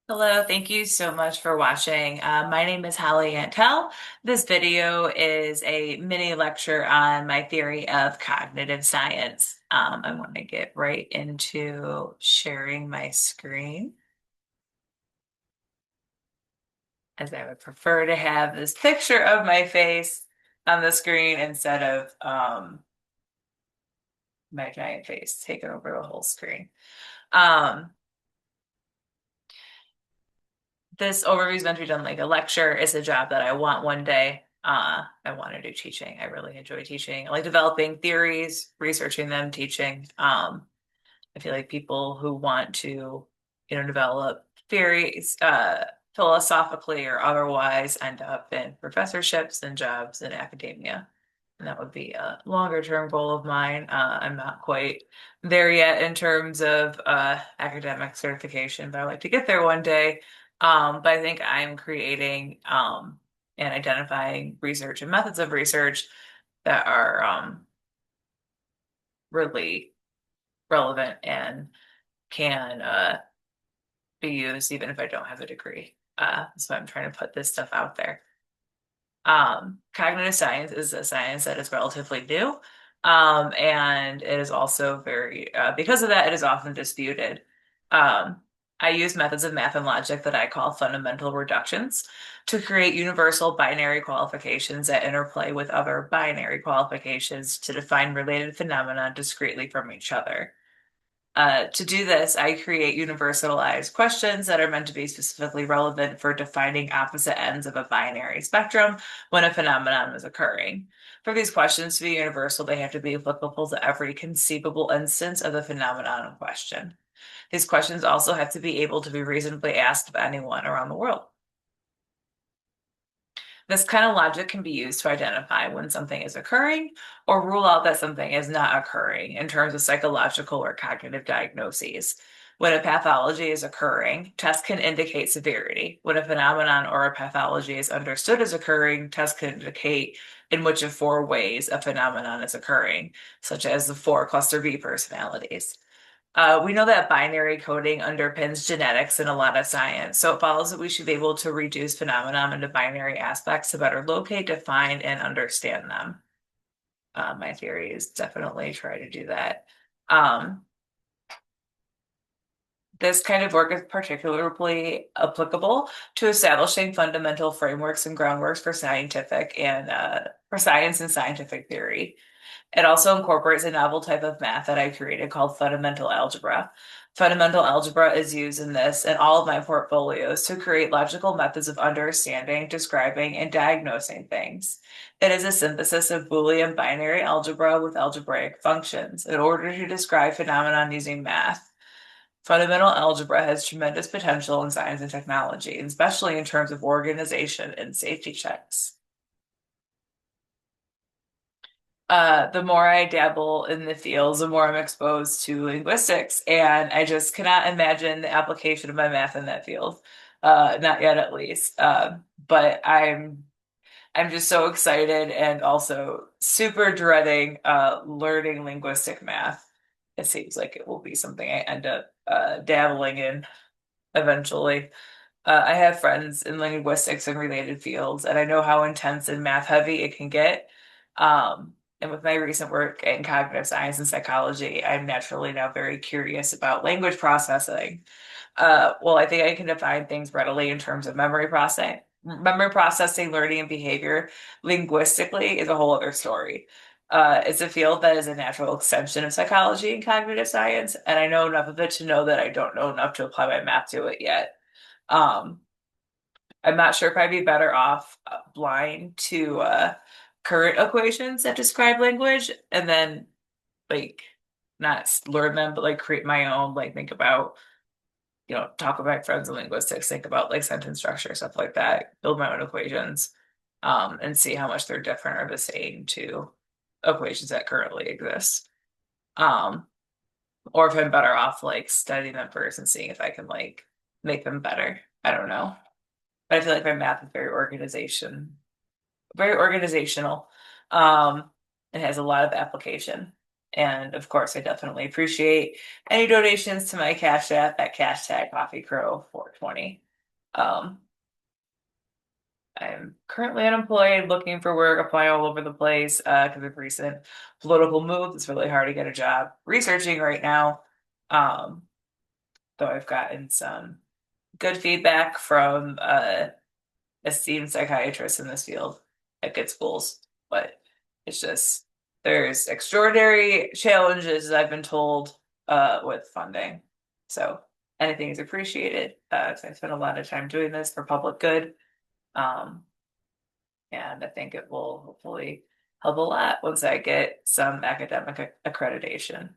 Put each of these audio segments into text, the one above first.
Hello, thank you so much for watching. My name is Holly Antal. This video is a mini lecture on my theory of cognitive science. I want to get right into sharing my screen, as I would prefer to have this picture of my face on the screen instead of my giant face taking over the whole screen. Um, this overview is meant to be done like a lecture. It's a job that I want one day. I want to do teaching. I really enjoy teaching. I like developing theories, researching them, teaching. I feel like people who want to, develop theories, philosophically or otherwise end up in professorships and jobs in academia. And that would be a longer term goal of mine. I'm not quite there yet in terms of academic certification, but I like to get there one day. But I think I'm creating and identifying research and methods of research that are really relevant and can be used even if I don't have a degree. So I'm trying to put this stuff out there. Cognitive science is a science that is relatively new. And it is also because of that, it is often disputed. Um, I use methods of math and logic that I call fundamental reductions to create universal binary qualifications that interplay with other binary qualifications to define related phenomena discretely from each other. To do this, I create universalized questions that are meant to be specifically relevant for defining opposite ends of a binary spectrum when a phenomenon is occurring. For these questions to be universal, they have to be applicable to every conceivable instance of the phenomenon in question. These questions also have to be able to be reasonably asked of anyone around the world. This kind of logic can be used to identify when something is occurring or rule out that something is not occurring in terms of psychological or cognitive diagnoses. When a pathology is occurring, tests can indicate severity. When a phenomenon or a pathology is understood as occurring, tests can indicate in which of four ways a phenomenon is occurring, such as the four cluster B personalities. We know that binary coding underpins genetics and a lot of science, so it follows that we should be able to reduce phenomena into binary aspects to better locate, define, and understand them. My theory is definitely try to do that. Um, this kind of work is particularly applicable to establishing fundamental frameworks and groundworks for science and scientific theory. It also incorporates a novel type of math that I created called fundamental algebra. Fundamental algebra is used in this and all of my portfolios to create logical methods of understanding, describing, and diagnosing things. It is a synthesis of Boolean binary algebra with algebraic functions in order to describe phenomenon using math. Fundamental algebra has tremendous potential in science and technology, especially in terms of organization and safety checks. The more I dabble in the fields, the more I'm exposed to linguistics, and I just cannot imagine the application of my math in that field. Not yet, at least. But I'm just so excited and also super dreading learning linguistic math. It seems like it will be something I end up dabbling in eventually. I have friends in linguistics and related fields, and I know how intense and math heavy it can get. And with my recent work in cognitive science and psychology, I'm naturally now very curious about language processing. Well, I think I can define things readily in terms of memory processing, learning, and behavior. Linguistically is a whole other story. It's a field that is a natural extension of psychology and cognitive science, and I know enough of it to know that I don't know enough to apply my math to it yet. Um, I'm not sure if I'd be better off blind to current equations that describe language and then like not learn them, but like create my own, like think about, talk with my friends in linguistics, think about like sentence structure, stuff like that, build my own equations, and see how much they're different or the same to equations that currently exist. Um, or if I'm better off like studying them first and seeing if I can like make them better. I don't know. But I feel like my math is very organizational, and has a lot of application. And of course, I definitely appreciate any donations to my Cash App at #CoffeeCrow420. 20. Um, I'm currently unemployed, looking for work, applying all over the place because of recent political moves. It's really hard to get a job. Researching right now, um, though I've gotten some good feedback from esteemed psychiatrists in this field at good schools, but it's just there's extraordinary challenges I've been told with funding. So anything is appreciated. 'Cause I spent a lot of time doing this for public good. Um, and I think it will hopefully help a lot once I get some academic accreditation.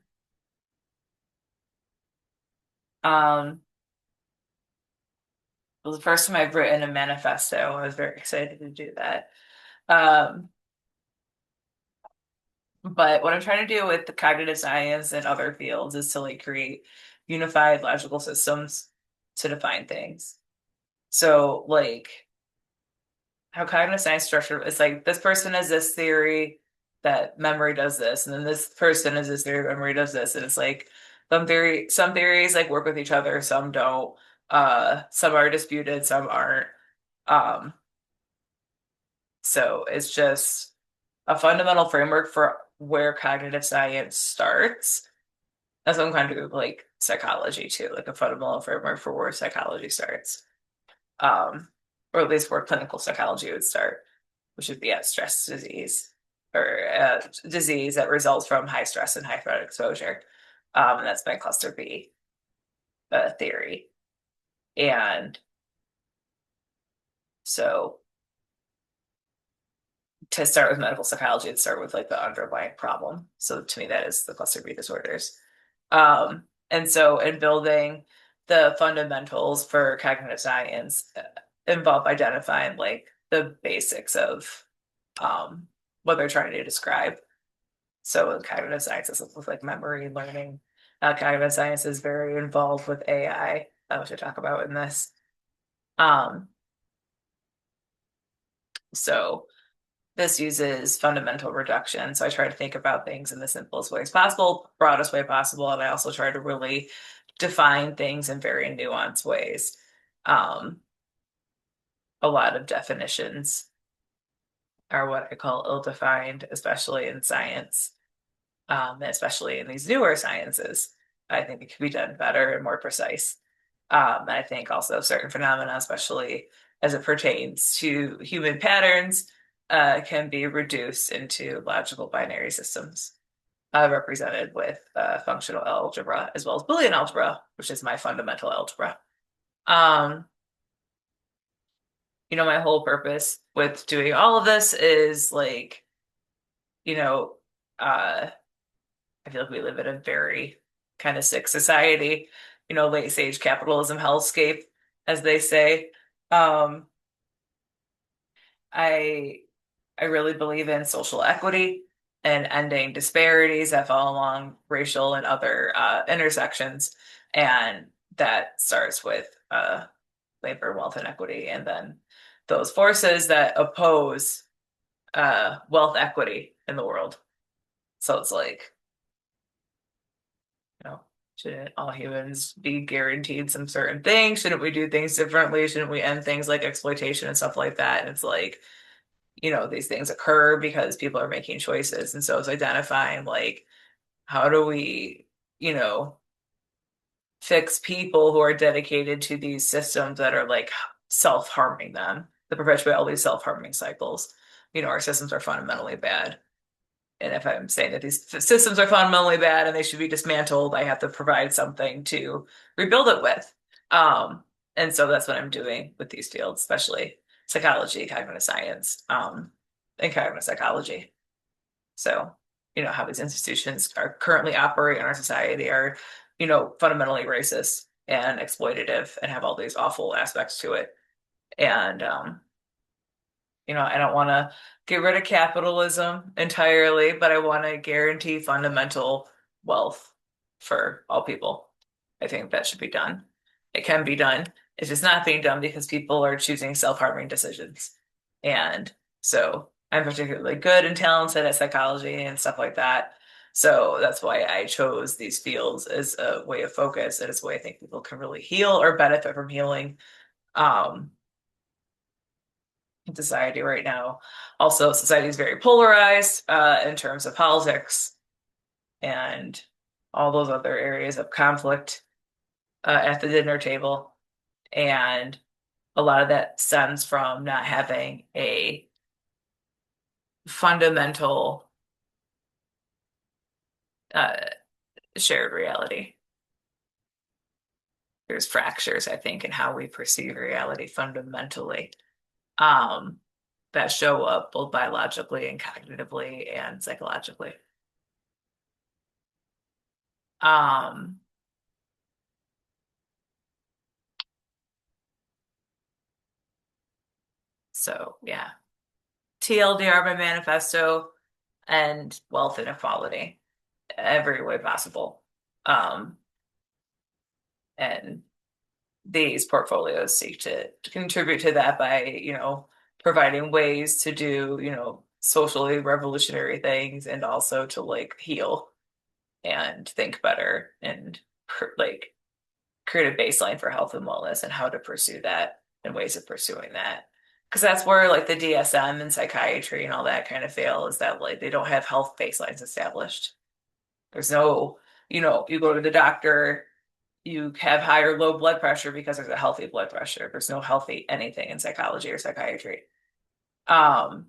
Um, it was the first time I've written a manifesto. I was very excited to do that. Um, but what I'm trying to do with the cognitive science and other fields is to like create unified logical systems to define things. So like how cognitive science structure is like this person has this theory that memory does this, and then this person has this theory memory does this, and it's like some theories like work with each other, some don't. Some are disputed, some aren't. Um, so it's just a fundamental framework for where cognitive science starts. That's what I'm kind of doing with like psychology too, like a fundamental framework for where psychology starts. Um, or at least where clinical psychology would start, which would be at stress disease or disease that results from high stress and high threat exposure. And that's my cluster B theory. And so to start with medical psychology, it'd start with like the underlying problem. So to me, that is the cluster B disorders. And so in building the fundamentals for cognitive science involve identifying like the basics of what they're trying to describe. So in cognitive sciences with like memory, learning, cognitive science is very involved with AI, which I talk about in this. Um, so this uses fundamental reduction. So I try to think about things in the simplest ways possible, broadest way possible, and I also try to really define things in very nuanced ways. Um, a lot of definitions are what I call ill-defined, especially in science, especially in these newer sciences. I think it could be done better and more precise. And I think also certain phenomena, especially as it pertains to human patterns, can be reduced into logical binary systems, represented with functional algebra as well as Boolean algebra, which is my fundamental algebra. Um, my whole purpose with doing all of this is like, you know, I feel like we live in a very kind of sick society, late stage capitalism hellscape, as they say. Um, I I really believe in social equity and ending disparities that fall along racial and other intersections, and that starts with labor, wealth, and equity, and then those forces that oppose wealth equity in the world. So it's like, you know, shouldn't all humans be guaranteed some certain things? Shouldn't we do things differently? Shouldn't we end things like exploitation and stuff like that? And it's like, these things occur because people are making choices. And so it's identifying like, how do we, you know, fix people who are dedicated to these systems that are like self-harming them, that perpetuate all these self-harming cycles. Our systems are fundamentally bad. And if I'm saying that these systems are fundamentally bad and they should be dismantled, I have to provide something to rebuild it with. And so that's what I'm doing with these fields, especially psychology, cognitive science, and cognitive psychology. So, how these institutions are currently operating in our society are, fundamentally racist and exploitative and have all these awful aspects to it. And I don't want to get rid of capitalism entirely, but I want to guarantee fundamental wealth for all people. I think that should be done. It can be done. It's just not being done because people are choosing self-harming decisions. And so I'm particularly good and talented at psychology and stuff like that. So that's why I chose these fields as a way of focus and as a way I think people can really heal or benefit from healing um, in society right now. Also, society is very polarized in terms of politics and all those other areas of conflict at the dinner table. And a lot of that stems from not having a fundamental uh, shared reality. There's fractures, I think, in how we perceive reality fundamentally um, that show up both biologically and cognitively and psychologically. Um, so yeah, TLDR, my manifesto, and wealth inequality every way possible. Um, and these portfolios seek to contribute to that by, providing ways to do, socially revolutionary things and also to like heal and think better and like create a baseline for health and wellness and how to pursue that and ways of pursuing that. Because that's where like the DSM and psychiatry and all that kind of fail is that like they don't have health baselines established. There's no, you go to the doctor, you have high or low blood pressure because there's a healthy blood pressure. There's no healthy anything in psychology or psychiatry. Um,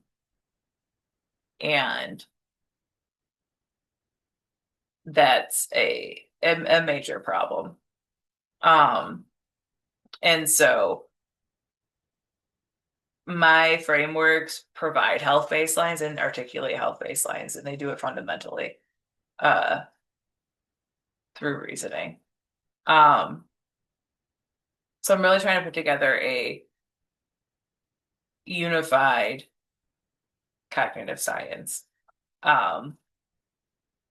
and that's a major problem. Um, and so my frameworks provide health baselines and articulate health baselines, and they do it fundamentally uh, through reasoning. Um, so I'm really trying to put together a unified cognitive science. Um,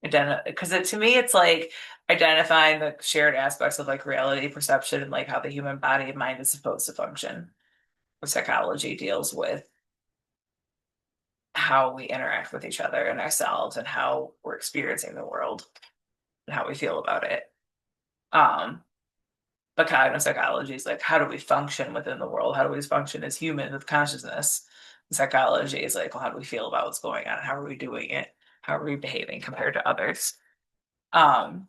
because to me, it's like identifying the shared aspects of like reality perception and like how the human body and mind is supposed to function. Where psychology deals with how we interact with each other and ourselves and how we're experiencing the world and how we feel about it. Um, but cognitive psychology is like, how do we function within the world? How do we function as humans with consciousness? And psychology is like, well, how do we feel about what's going on? How are we doing it? How are we behaving compared to others? Um,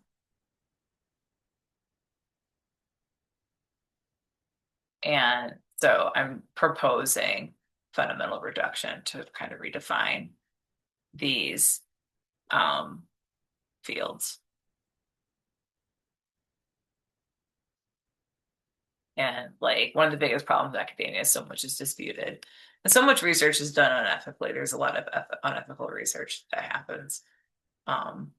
and so I'm proposing fundamental reduction to kind of redefine these um, fields. And like one of the biggest problems with academia is so much is disputed. And so much research is done unethically. There's a lot of unethical research that happens. Um,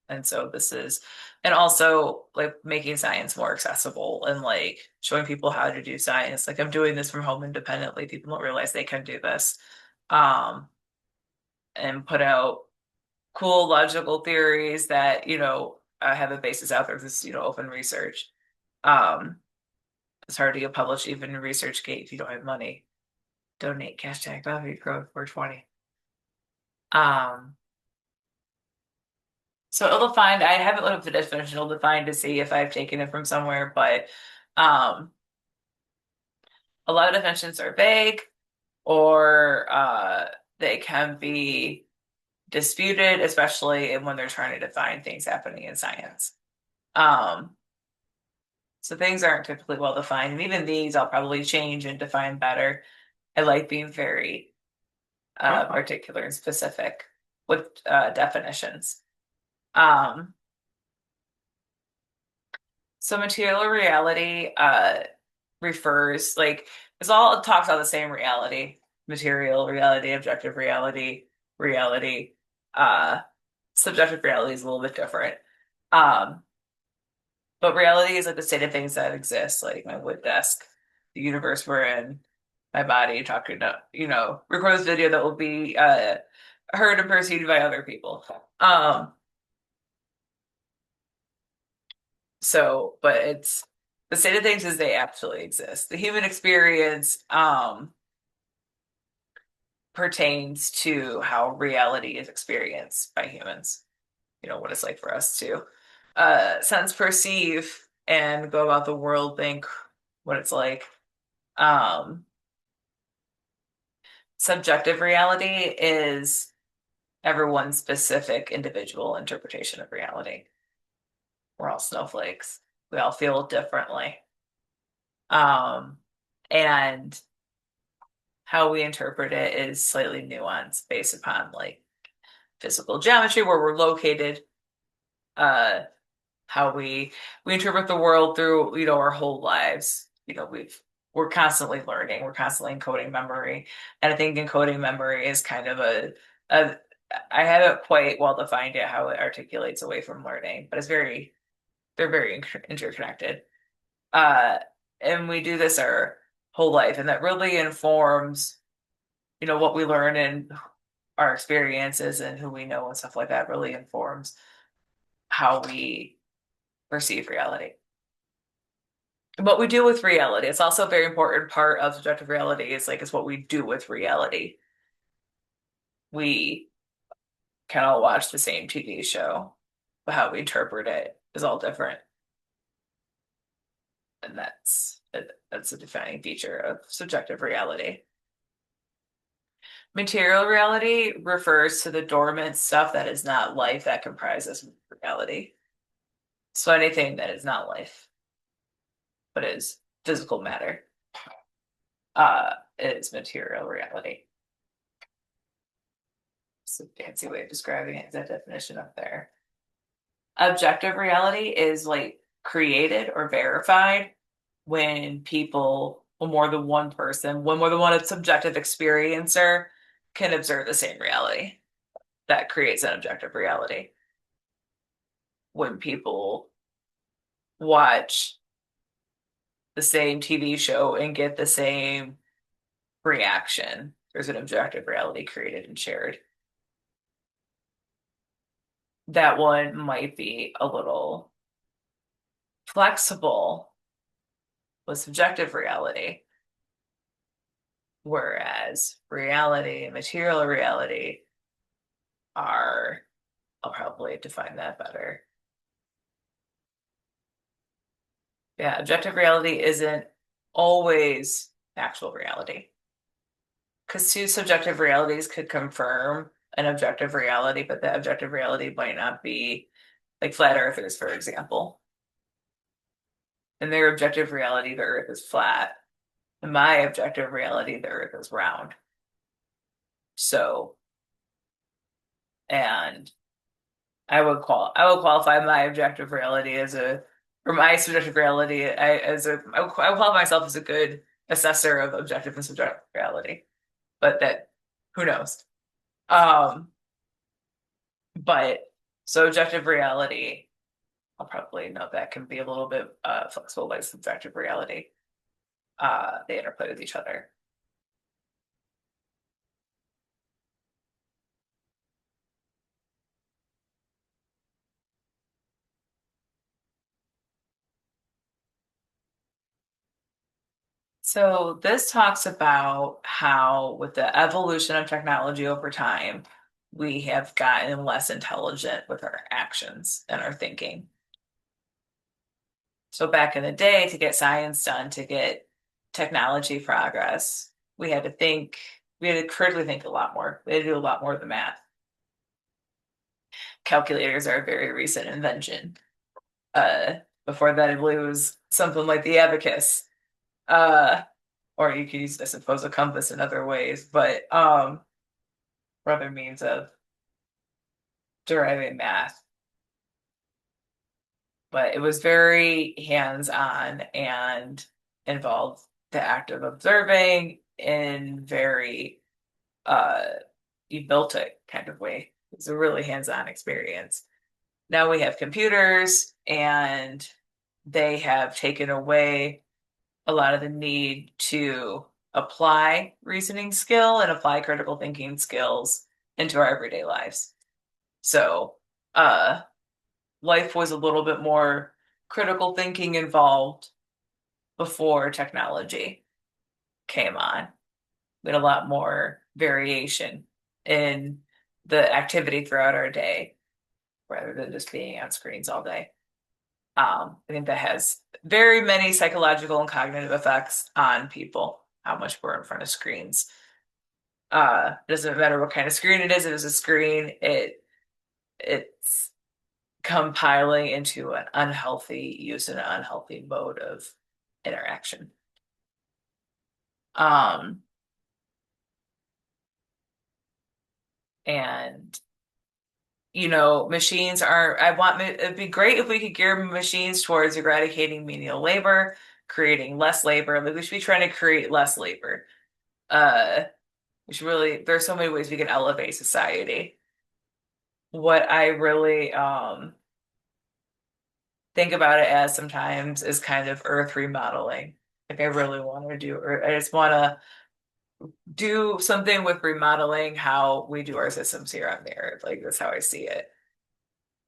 and so this is, and also like making science more accessible and like showing people how to do science. Like I'm doing this from home independently. People don't realize they can do this. Um, and put out cool logical theories that, have a basis out there. This, open research. Um, it's hard to get published even in ResearchGate if you don't have money. Donate hashtag Bobby Grove 420. Um, so ill-defined, I haven't looked up the definition ill-defined to see if I've taken it from somewhere, but um, a lot of definitions are vague or they can be disputed, especially when they're trying to define things happening in science. Um, so things aren't typically well defined, and even these I'll probably change and define better. I like being very particular and specific with definitions. Um, so material reality refers like it's all it talks about the same reality, material reality, objective reality, reality. Uh, subjective reality is a little bit different. Um, but reality is like the state of things that exist, like my wood desk, the universe we're in, my body talking to, record this video that will be heard and perceived by other people. Um, but it's the state of things as they actually exist. The human experience pertains to how reality is experienced by humans. what it's like for us to sense, perceive, and go about the world, think what it's like. Um, Subjective reality is everyone's specific individual interpretation of reality. We're all snowflakes. We all feel differently. Um, and how we interpret it is slightly nuanced based upon like physical geometry, where we're located, uh, how we interpret the world through, our whole lives. We're constantly learning, we're constantly encoding memory. And I think encoding memory is kind of a I haven't quite well defined yet how it articulates away from learning, but they're very interconnected. Uh, and we do this our whole life, and that really informs, what we learn and our experiences and who we know and stuff like that really informs how we perceive reality. What we do with reality. It's also a very important part of subjective reality is like it's what we do with reality. We can all watch the same TV show, but how we interpret it is all different. And that's a defining feature of subjective reality. Material reality refers to the dormant stuff that is not life that comprises reality. So anything that is not life, but is physical matter, is material reality. It's a fancy way of describing it, that definition up there. Objective reality is like created or verified when more than one subjective experiencer can observe the same reality. That creates an objective reality. When people watch the same TV show and get the same reaction, there's an objective reality created and shared. That one might be a little flexible with subjective reality, whereas reality and material reality are, I'll probably define that better. Yeah, objective reality isn't always actual reality. Because two subjective realities could confirm an objective reality, but that objective reality might not be like flat earthers, for example. In their objective reality, the earth is flat. In my objective reality, the earth is round. So, and I would qualify my objective reality or my subjective reality I would qualify myself as a good assessor of objective and subjective reality. But that, who knows? Um, but so objective reality, I'll probably note that can be a little bit flexible like subjective reality. They interplay with each other. So this talks about how with the evolution of technology over time, we have gotten less intelligent with our actions and our thinking. So back in the day, to get science done, to get technology progress, we had to critically think a lot more. We had to do a lot more of the math. Calculators are a very recent invention. Uh, Before that, I believe it was something like the abacus. Uh, or you could use, I suppose, a compass in other ways, but for other means of deriving math. But it was very hands-on and involved the act of observing in very uh you built it kind of way. It's a really hands-on experience. Now we have computers and they have taken away a lot of the need to apply reasoning skill and apply critical thinking skills into our everyday lives. So, uh, life was a little bit more critical thinking involved before technology came on. We had a lot more variation in the activity throughout our day. rather than just being on screens all day. I think that has very many psychological and cognitive effects on people, how much we're in front of screens. Doesn't matter what kind of screen it is, if it's a screen, it's compiling into an unhealthy use and an unhealthy mode of interaction. Um, and machines are, it'd be great if we could gear machines towards eradicating menial labor, creating less labor. Like we should be trying to create less labor. Uh, we should really, there's so many ways we can elevate society. What I really think about it as sometimes is kind of earth remodeling. Like I really want to do, or I just want to do something with remodeling how we do our systems here on the earth. Like that's how I see it.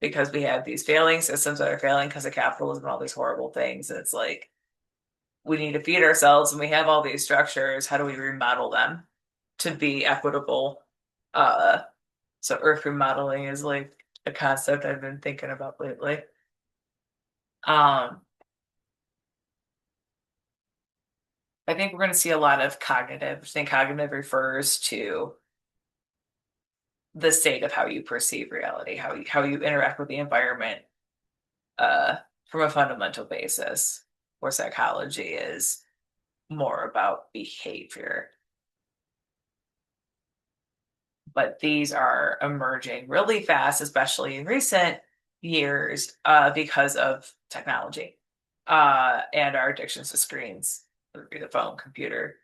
Because we have these failing systems that are failing because of capitalism and all these horrible things. And it's like we need to feed ourselves and we have all these structures. How do we remodel them to be equitable? Uh, so earth remodeling is like a concept I've been thinking about lately. Um, I think we're going to see a lot of cognitive. I think cognitive refers to the state of how you perceive reality, how you interact with the environment, uh, from a fundamental basis, where psychology is more about behavior. But these are emerging really fast, especially in recent years, because of technology, and our addictions to screens, whether it be the phone, computer,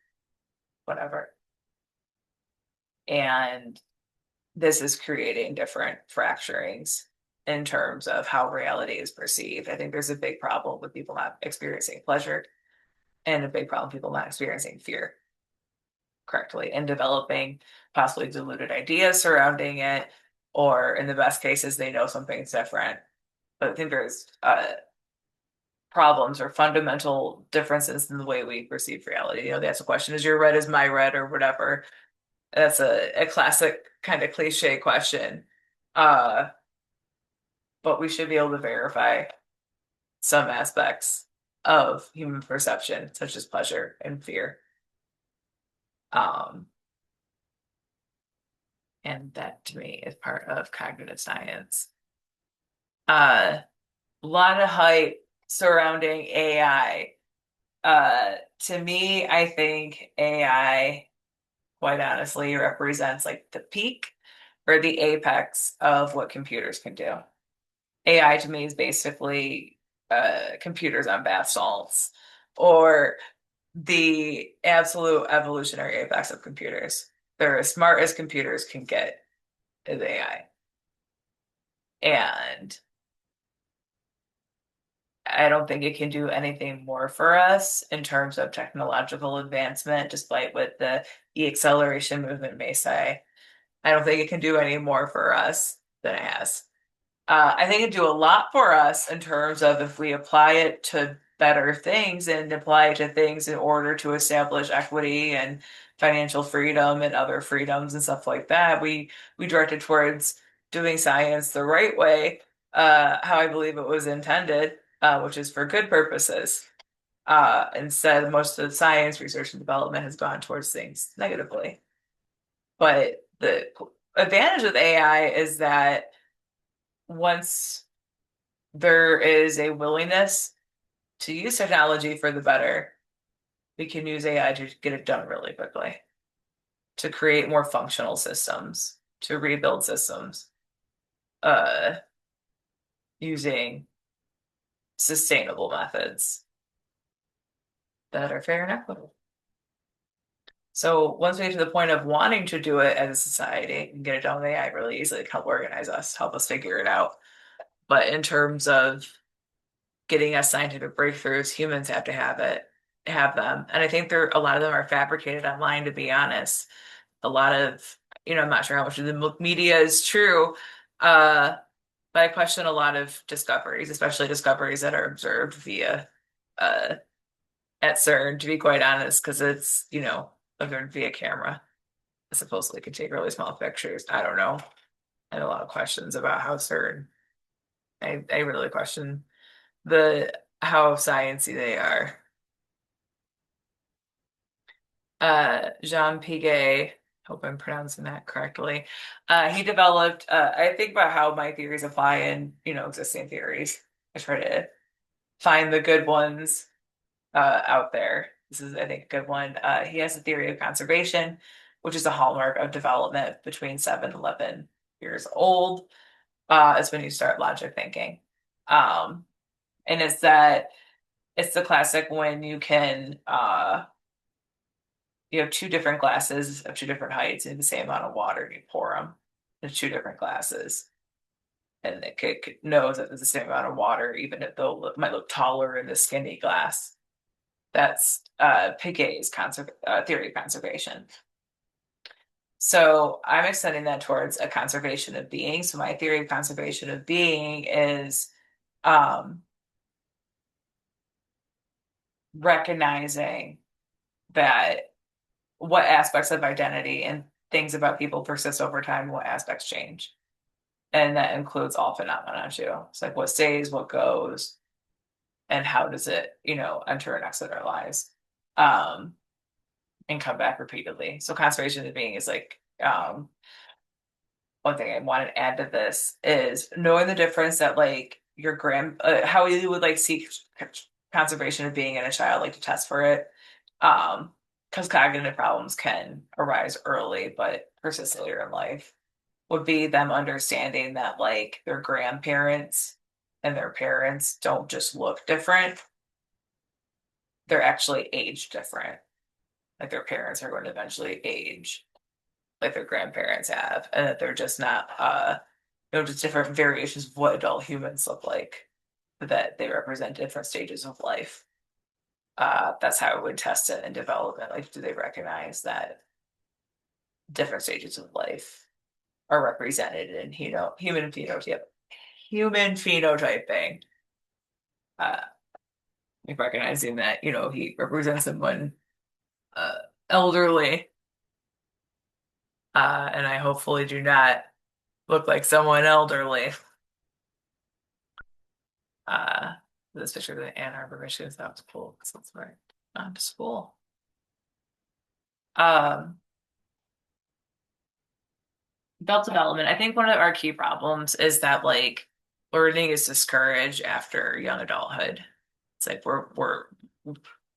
whatever. And this is creating different fracturings in terms of how reality is perceived. I think there's a big problem with people not experiencing pleasure and a big problem with people not experiencing fear correctly and developing possibly diluted ideas surrounding it, or in the best cases, they know something's different. But I think there's problems or fundamental differences in the way we perceive reality. That's the question, is your red is my red or whatever? That's a classic kind of cliche question. Uh, but we should be able to verify some aspects of human perception, such as pleasure and fear. Um, and that to me is part of cognitive science. A lot of hype surrounding AI. To me, I think AI, quite honestly, represents like the peak or the apex of what computers can do. AI to me is basically computers on bath salts, or the absolute evolutionary apex of computers. They're as smart as computers can get as AI. And I don't think it can do anything more for us in terms of technological advancement, despite what the acceleration movement may say. I don't think it can do any more for us than it has. I think it do a lot for us in terms of if we apply it to better things and apply it to things in order to establish equity and financial freedom and other freedoms and stuff like that. We direct it towards doing science the right way, how I believe it was intended, which is for good purposes. Instead, most of the science, research, and development has gone towards things negatively. But the advantage with AI is that once there is a willingness to use technology for the better, we can use AI to get it done really quickly, to create more functional systems, to rebuild systems, uh, using sustainable methods that are fair and equitable. So once we get to the point of wanting to do it as a society and get it done with AI really easily, it can help organize us, help us figure it out. But in terms of getting us scientific breakthroughs, humans have to have them. And I think a lot of them are fabricated online, to be honest. A lot of, I'm not sure how much of the media is true, uh, but I question a lot of discoveries, especially discoveries that are observed uh, at CERN, to be quite honest, because it's, observed via camera. It supposedly can take really small pictures. I don't know. I have a lot of questions about how CERN I really question the how sciencey they are. Jean Piaget, hope I'm pronouncing that correctly. He developed, I think about how my theories apply in, existing theories. I try to find the good ones out there. This is, I think, a good one. He has a theory of conservation, which is a hallmark of development between 7 and 11 years old. Is when you start logic thinking. Um, and it's the classic when you have two different glasses of two different heights in the same amount of water, and you pour them in two different glasses. And it knows that there's the same amount of water, even if it might look taller in the skinny glass. That's Piaget's theory of conservation. So I'm extending that towards a conservation of being. So my theory of conservation of being is um, recognizing that what aspects of identity and things about people persist over time, what aspects change. And that includes all phenomena too. It's like what stays, what goes, and how does it, enter and exit our lives. Um, and come back repeatedly. So conservation of being is like one thing I want to add to this is knowing the difference that like how you would like seek conservation of being in a child, like to test for it. Because cognitive problems can arise early but persist later in life, would be them understanding that like their grandparents and their parents don't just look different, they're actually age different. Like their parents are going to eventually age like their grandparents have, and that they're just not just different variations of what adult humans look like, but that they represent different stages of life. That's how I would test it in development. Like, do they recognize that different stages of life are represented in, human phenotyping? Uh, like recognizing that, he represents someone uh, elderly, and I hopefully do not look like someone elderly. Uh, this picture of the Ann Arbor, Michigan, so that was cool because that's where I went to school. Um, Adult development. I think one of our key problems is that like learning is discouraged after young adulthood. It's like we're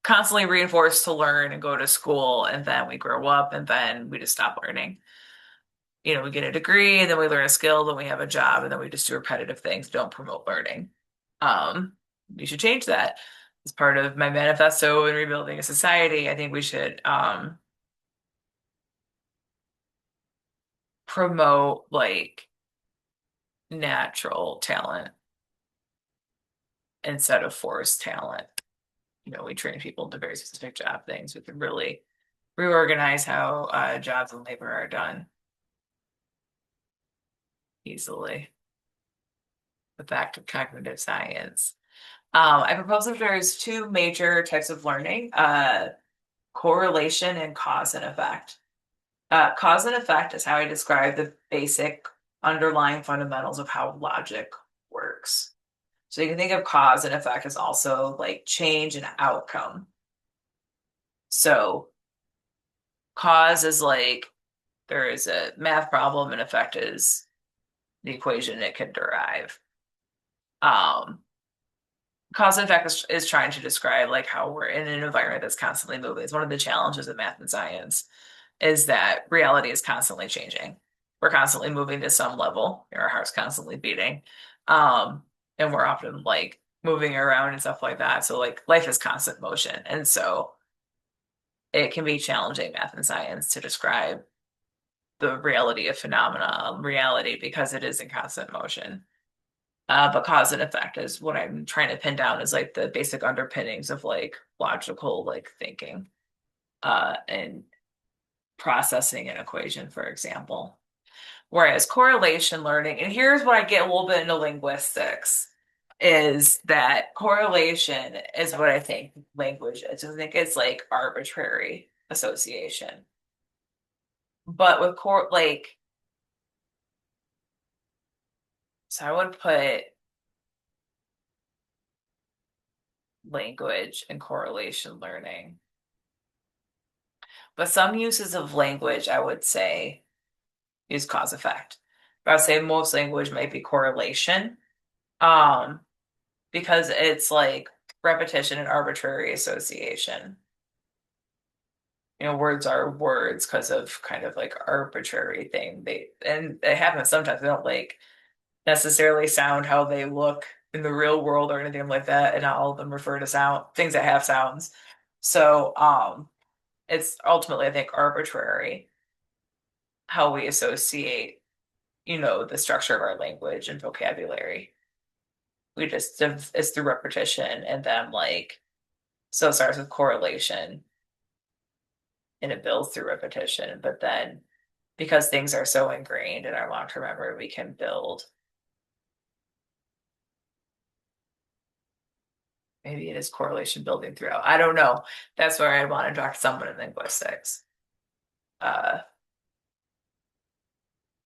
constantly reinforced to learn and go to school, and then we grow up, and then we just stop learning. We get a degree, and then we learn a skill, then we have a job, and then we just do repetitive things, don't promote learning. You should change that. As part of my manifesto in rebuilding a society, I think we should promote like natural talent instead of forced talent. We train people into very specific job things. We can really reorganize how jobs and labor are done easily. The fact of cognitive science. I propose that there's two major types of learning, correlation and cause and effect. Cause and effect is how I describe the basic underlying fundamentals of how logic works. So you can think of cause and effect as also like change and outcome. So cause is like there is a math problem and effect is the equation it can derive. Um, Cause and effect is trying to describe like how we're in an environment that's constantly moving. It's one of the challenges of math and science is that reality is constantly changing. We're constantly moving to some level. Our heart's constantly beating. And we're often like moving around and stuff like that. So like life is constant motion. And so it can be challenging math and science to describe the reality of phenomena, reality because it is in constant motion. But cause and effect is what I'm trying to pin down is like the basic underpinnings of like logical like thinking and processing an equation, for example. Whereas correlation learning, and here's where I get a little bit into linguistics, is that correlation is what I think language is. I think it's like arbitrary association. But with so I would put language and correlation learning. But some uses of language, I would say, use cause effect. But I would say most language might be correlation, um, because it's like repetition and arbitrary association. Words are words because of kind of like arbitrary thing. And it happens sometimes. They don't like necessarily sound how they look in the real world or anything like that, and not all of them refer to sound things that have sounds. So, it's ultimately, I think, arbitrary how we associate, the structure of our language and vocabulary. It's through repetition and then like, so it starts with correlation and it builds through repetition. But then because things are so ingrained in our long-term memory, we can build. Maybe it is correlation building throughout. I don't know. That's where I want to talk to someone in linguistics. Uh,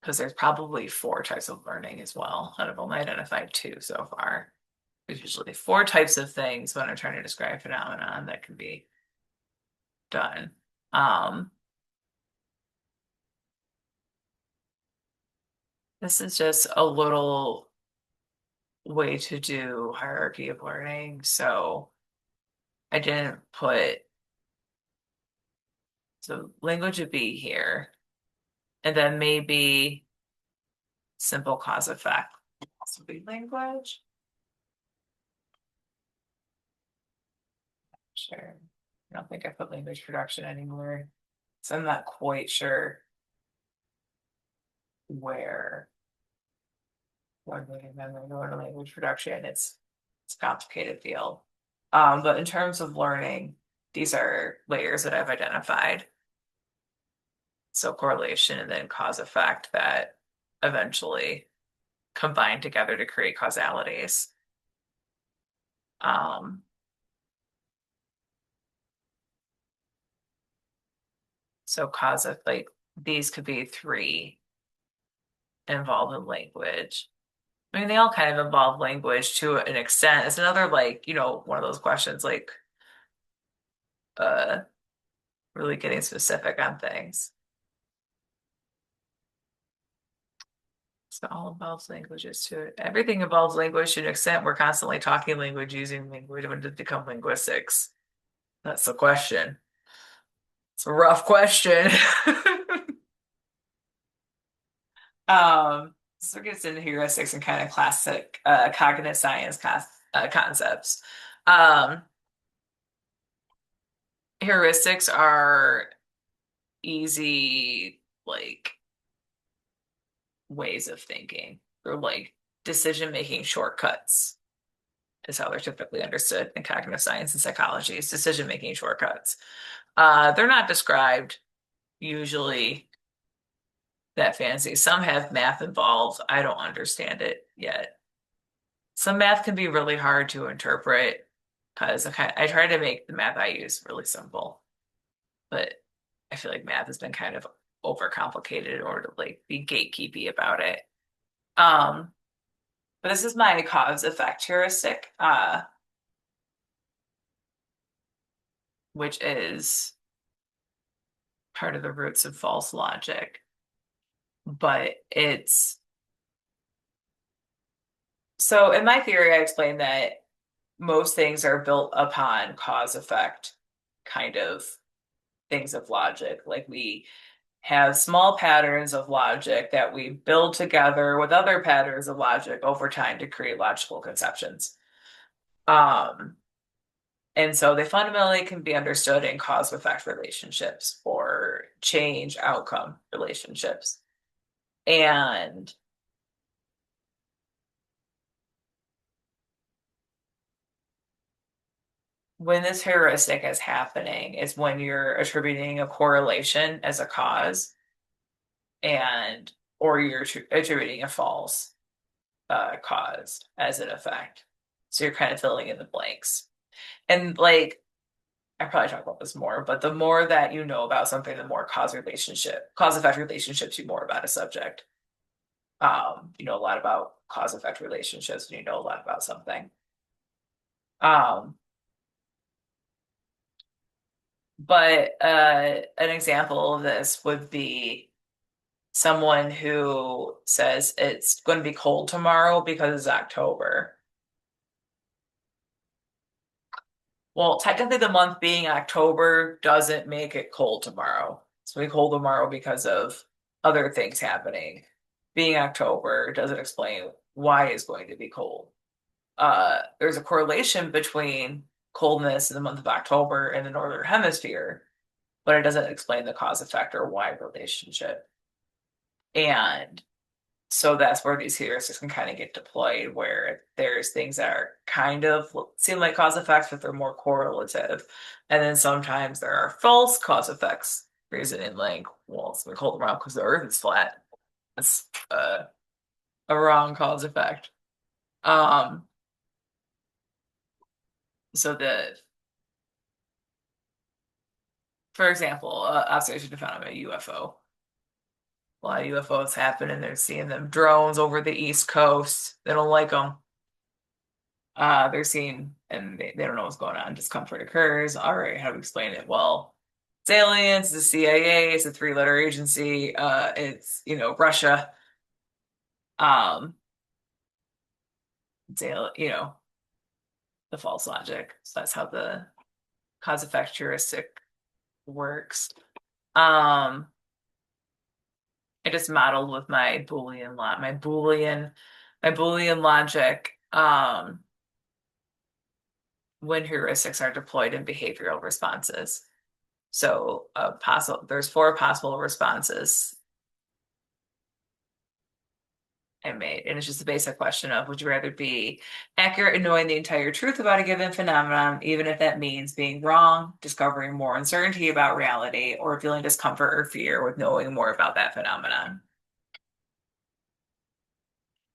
because there's probably four types of learning as well. And I've only identified two so far. There's usually four types of things when I'm trying to describe phenomenon that can be done. Um, this is just a little way to do hierarchy of learning. So I didn't put, so language would be here, and then maybe simple cause effect also be language. Sure. I don't think I put language production anymore. So I'm not quite sure where one way and then go to language production. It's a complicated field. But in terms of learning, these are layers that I've identified. So correlation and then cause effect that eventually combine together to create causalities. Um, so cause of like these could be three involved in language. I mean, they all kind of involve language to an extent. It's another like, one of those questions like uh really getting specific on things. So all involves languages to it. Everything involves language to an extent. We're constantly talking language, using language. When did it become linguistics? That's the question. It's a rough question. So it gets into heuristics and kind of classic cognitive science concepts. Um, Heuristics are easy, like ways of thinking, or like decision-making shortcuts is how they're typically understood in cognitive science and psychology. It's decision-making shortcuts. They're not described usually that fancy. Some have math involved. I don't understand it yet. Some math can be really hard to interpret because I try to make the math I use really simple, but I feel like math has been kind of overcomplicated in order to like be gatekeepy about it. Um, but this is my cause effect heuristic, which is part of the roots of false logic. But it's so in my theory, I explained that most things are built upon cause effect kind of things of logic. Like we have small patterns of logic that we build together with other patterns of logic over time to create logical conceptions. Um, and so they fundamentally can be understood in cause effect relationships or change outcome relationships. And when this heuristic is happening is when you're attributing a correlation as a cause and or you're attributing a false cause as an effect. So you're kind of filling in the blanks. And like I probably talk about this more, but the more that you know about something, the more cause effect relationships you more about a subject. You know a lot about cause effect relationships and you know a lot about something. Um, But an example of this would be someone who says it's going to be cold tomorrow because it's October. Well, technically, the month being October doesn't make it cold tomorrow. It's going to be cold tomorrow because of other things happening. Being October doesn't explain why it's going to be cold. There's a correlation between coldness in the month of October in the Northern Hemisphere, but it doesn't explain the cause effect or why relationship. And so that's where these heuristics can kind of get deployed, where there's things that are kind of seem like cause effects, but they're more correlative. And then sometimes there are false cause effects, reasoning like, well, it's been cold around because the earth is flat. It's a wrong cause effect. Um, so for example, observation found a UFO. A lot of UFOs happen and they're seeing them drones over the East Coast. They don't like them. They're seeing and they don't know what's going on. Discomfort occurs. All right, how do we explain it? Well, it's aliens, it's the CIA, it's a three-letter agency, it's Russia. Um, the false logic. So that's how the cause effect heuristic works. Um, I just modeled with my Boolean logic. When heuristics are deployed in behavioral responses. So there's four possible responses I made, and it's just a basic question of would you rather be accurate in knowing the entire truth about a given phenomenon, even if that means being wrong, discovering more uncertainty about reality, or feeling discomfort or fear with knowing more about that phenomenon?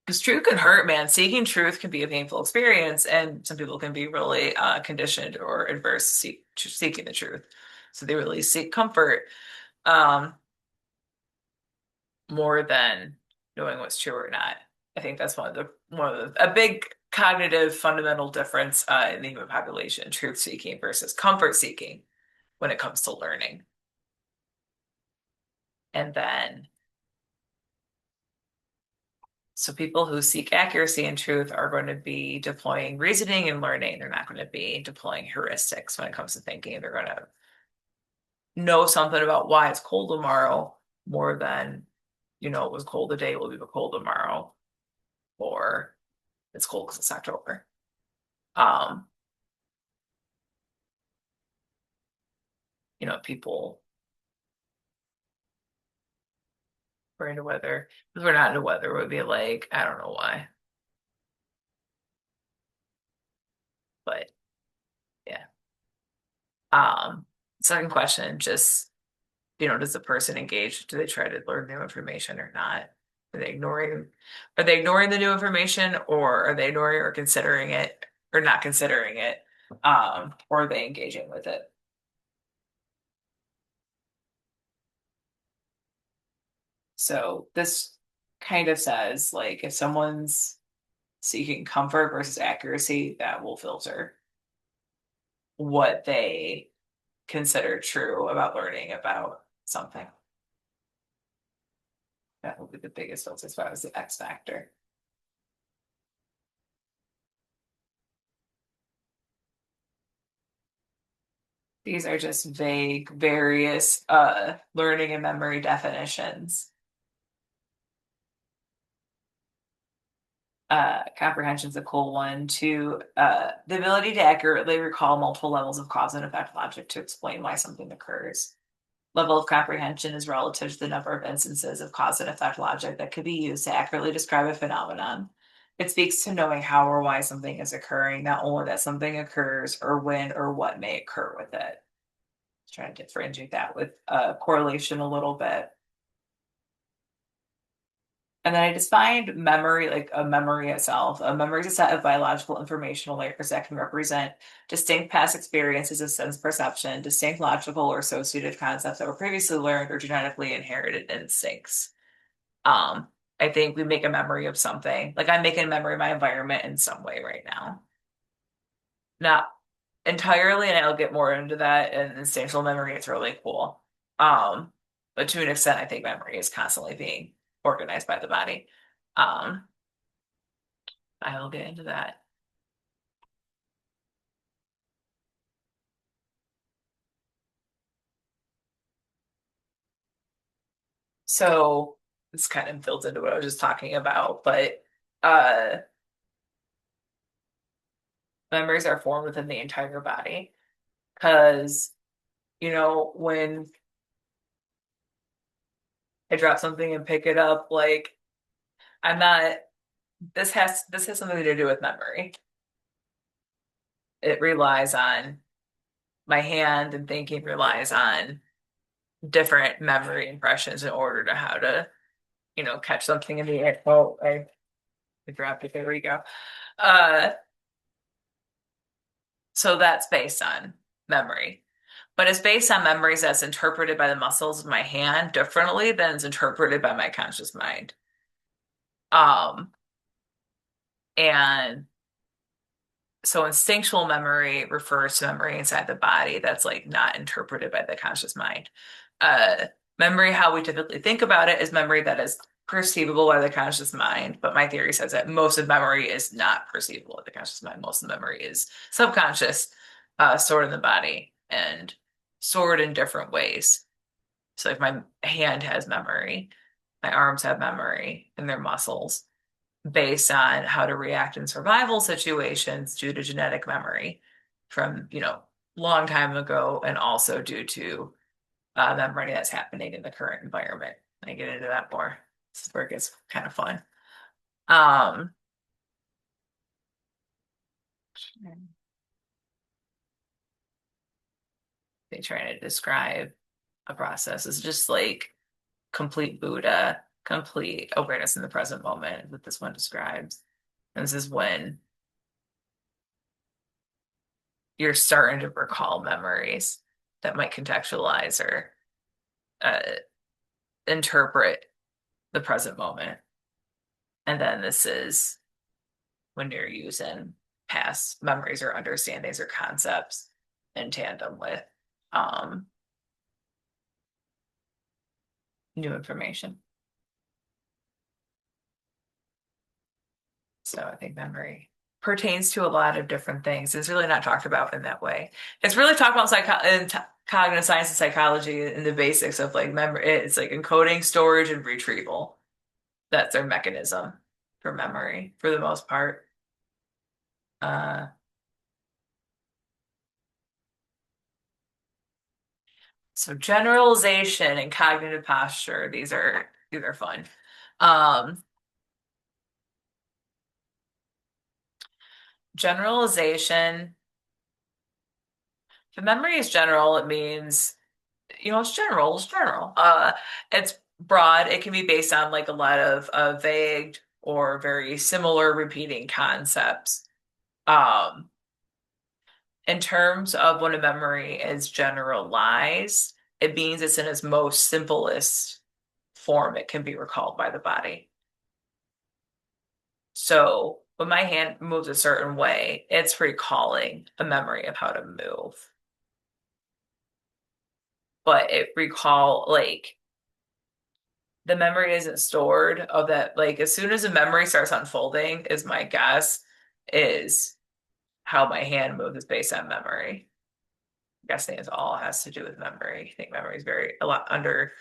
Because truth can hurt, man. Seeking truth can be a painful experience, and some people can be really conditioned or adverse to seeking the truth. So they really seek comfort um, more than knowing what's true or not. I think that's a big cognitive fundamental difference in the human population: truth seeking versus comfort seeking when it comes to learning. And then, so people who seek accuracy and truth are going to be deploying reasoning and learning. They're not going to be deploying heuristics when it comes to thinking. They're going to know something about why it's cold tomorrow more than, it was cold today, will be cold tomorrow, or it's cold because it's October. Um, people were into weather. If we're not into weather, it would be like, I don't know why. But yeah. Um, Second question, just, does the person engage? Do they try to learn new information or not? Are they ignoring the new information, or are they ignoring or considering it or not considering it? Or are they engaging with it? So this kind of says like if someone's seeking comfort versus accuracy, that will filter what they consider true about learning about something. That will be the biggest filter as far as the X factor. These are just vague, various learning and memory definitions. Comprehension's a cool one too. The ability to accurately recall multiple levels of cause and effect logic to explain why something occurs. Level of comprehension is relative to the number of instances of cause and effect logic that could be used to accurately describe a phenomenon. It speaks to knowing how or why something is occurring, not only that something occurs or when or what may occur with it. Trying to differentiate that with correlation a little bit. And then I just find memory, like a memory itself. A memory is a set of biological informational layers that can represent distinct past experiences of sense perception, distinct logical or associative concepts that were previously learned or genetically inherited instincts. Um, I think we make a memory of something. Like I'm making a memory of my environment in some way right now. Not entirely, and I'll get more into that. And instinctual memory is really cool. Um, but to an extent, I think memory is constantly being organized by the body. Um, I will get into that. So this kind of builds into what I was just talking about, but uh, memories are formed within the entire body because, when I drop something and pick it up, like I'm not, this has something to do with memory. It relies on my hand, and thinking relies on different memory impressions in order to how to, catch something in the air. Oh, I dropped it. There we go. Uh, so that's based on memory. But it's based on memories that's interpreted by the muscles of my hand differently than it's interpreted by my conscious mind. Um, and so instinctual memory refers to memory inside the body that's like not interpreted by the conscious mind. Uh, Memory, how we typically think about it, is memory that is perceivable by the conscious mind. But my theory says that most of memory is not perceivable by the conscious mind. Most of the memory is subconscious, stored in the body and stored in different ways. So if my hand has memory, my arms have memory and their muscles based on how to react in survival situations due to genetic memory from, long time ago, and also due to memory that's happening in the current environment. I get into that more. This is where it gets kind of fun. Um, they try to describe a process as just like complete Buddha, complete awareness in the present moment that this one describes. And this is when you're starting to recall memories that might contextualize or uh, interpret the present moment. And then this is when you're using past memories or understandings or concepts in tandem with um, new information. So I think memory pertains to a lot of different things. It's really not talked about in that way. It's really talked about in cognitive science and psychology and the basics of like memory. It's like encoding, storage, and retrieval. That's their mechanism for memory for the most part. Uh, so generalization and cognitive posture, these are fun. Um, Generalization, if memory is general, it means, it's general, it's general. It's broad. It can be based on like a lot of vague or very similar repeating concepts. Um, in terms of when a memory is generalized, it means it's in its most simplest form. It can be recalled by the body. So when my hand moves a certain way, it's recalling a memory of how to move. But it recall like the memory isn't stored of that. Like as soon as a memory starts unfolding, is my guess, is how my hand moves is based on memory. I'm guessing it all has to do with memory. I think memory is very a lot under.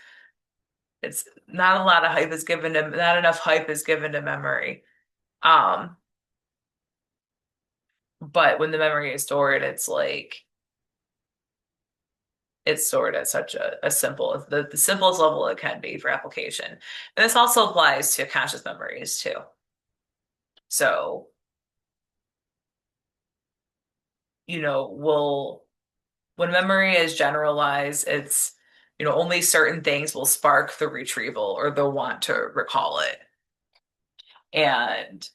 It's not a lot of hype is given to not enough hype is given to memory. Um, but when the memory is stored, it's stored at such a simple the simplest level it can be for application. And this also applies to conscious memories too. So, we'll when memory is generalized, it's only certain things will spark the retrieval or the want to recall it. And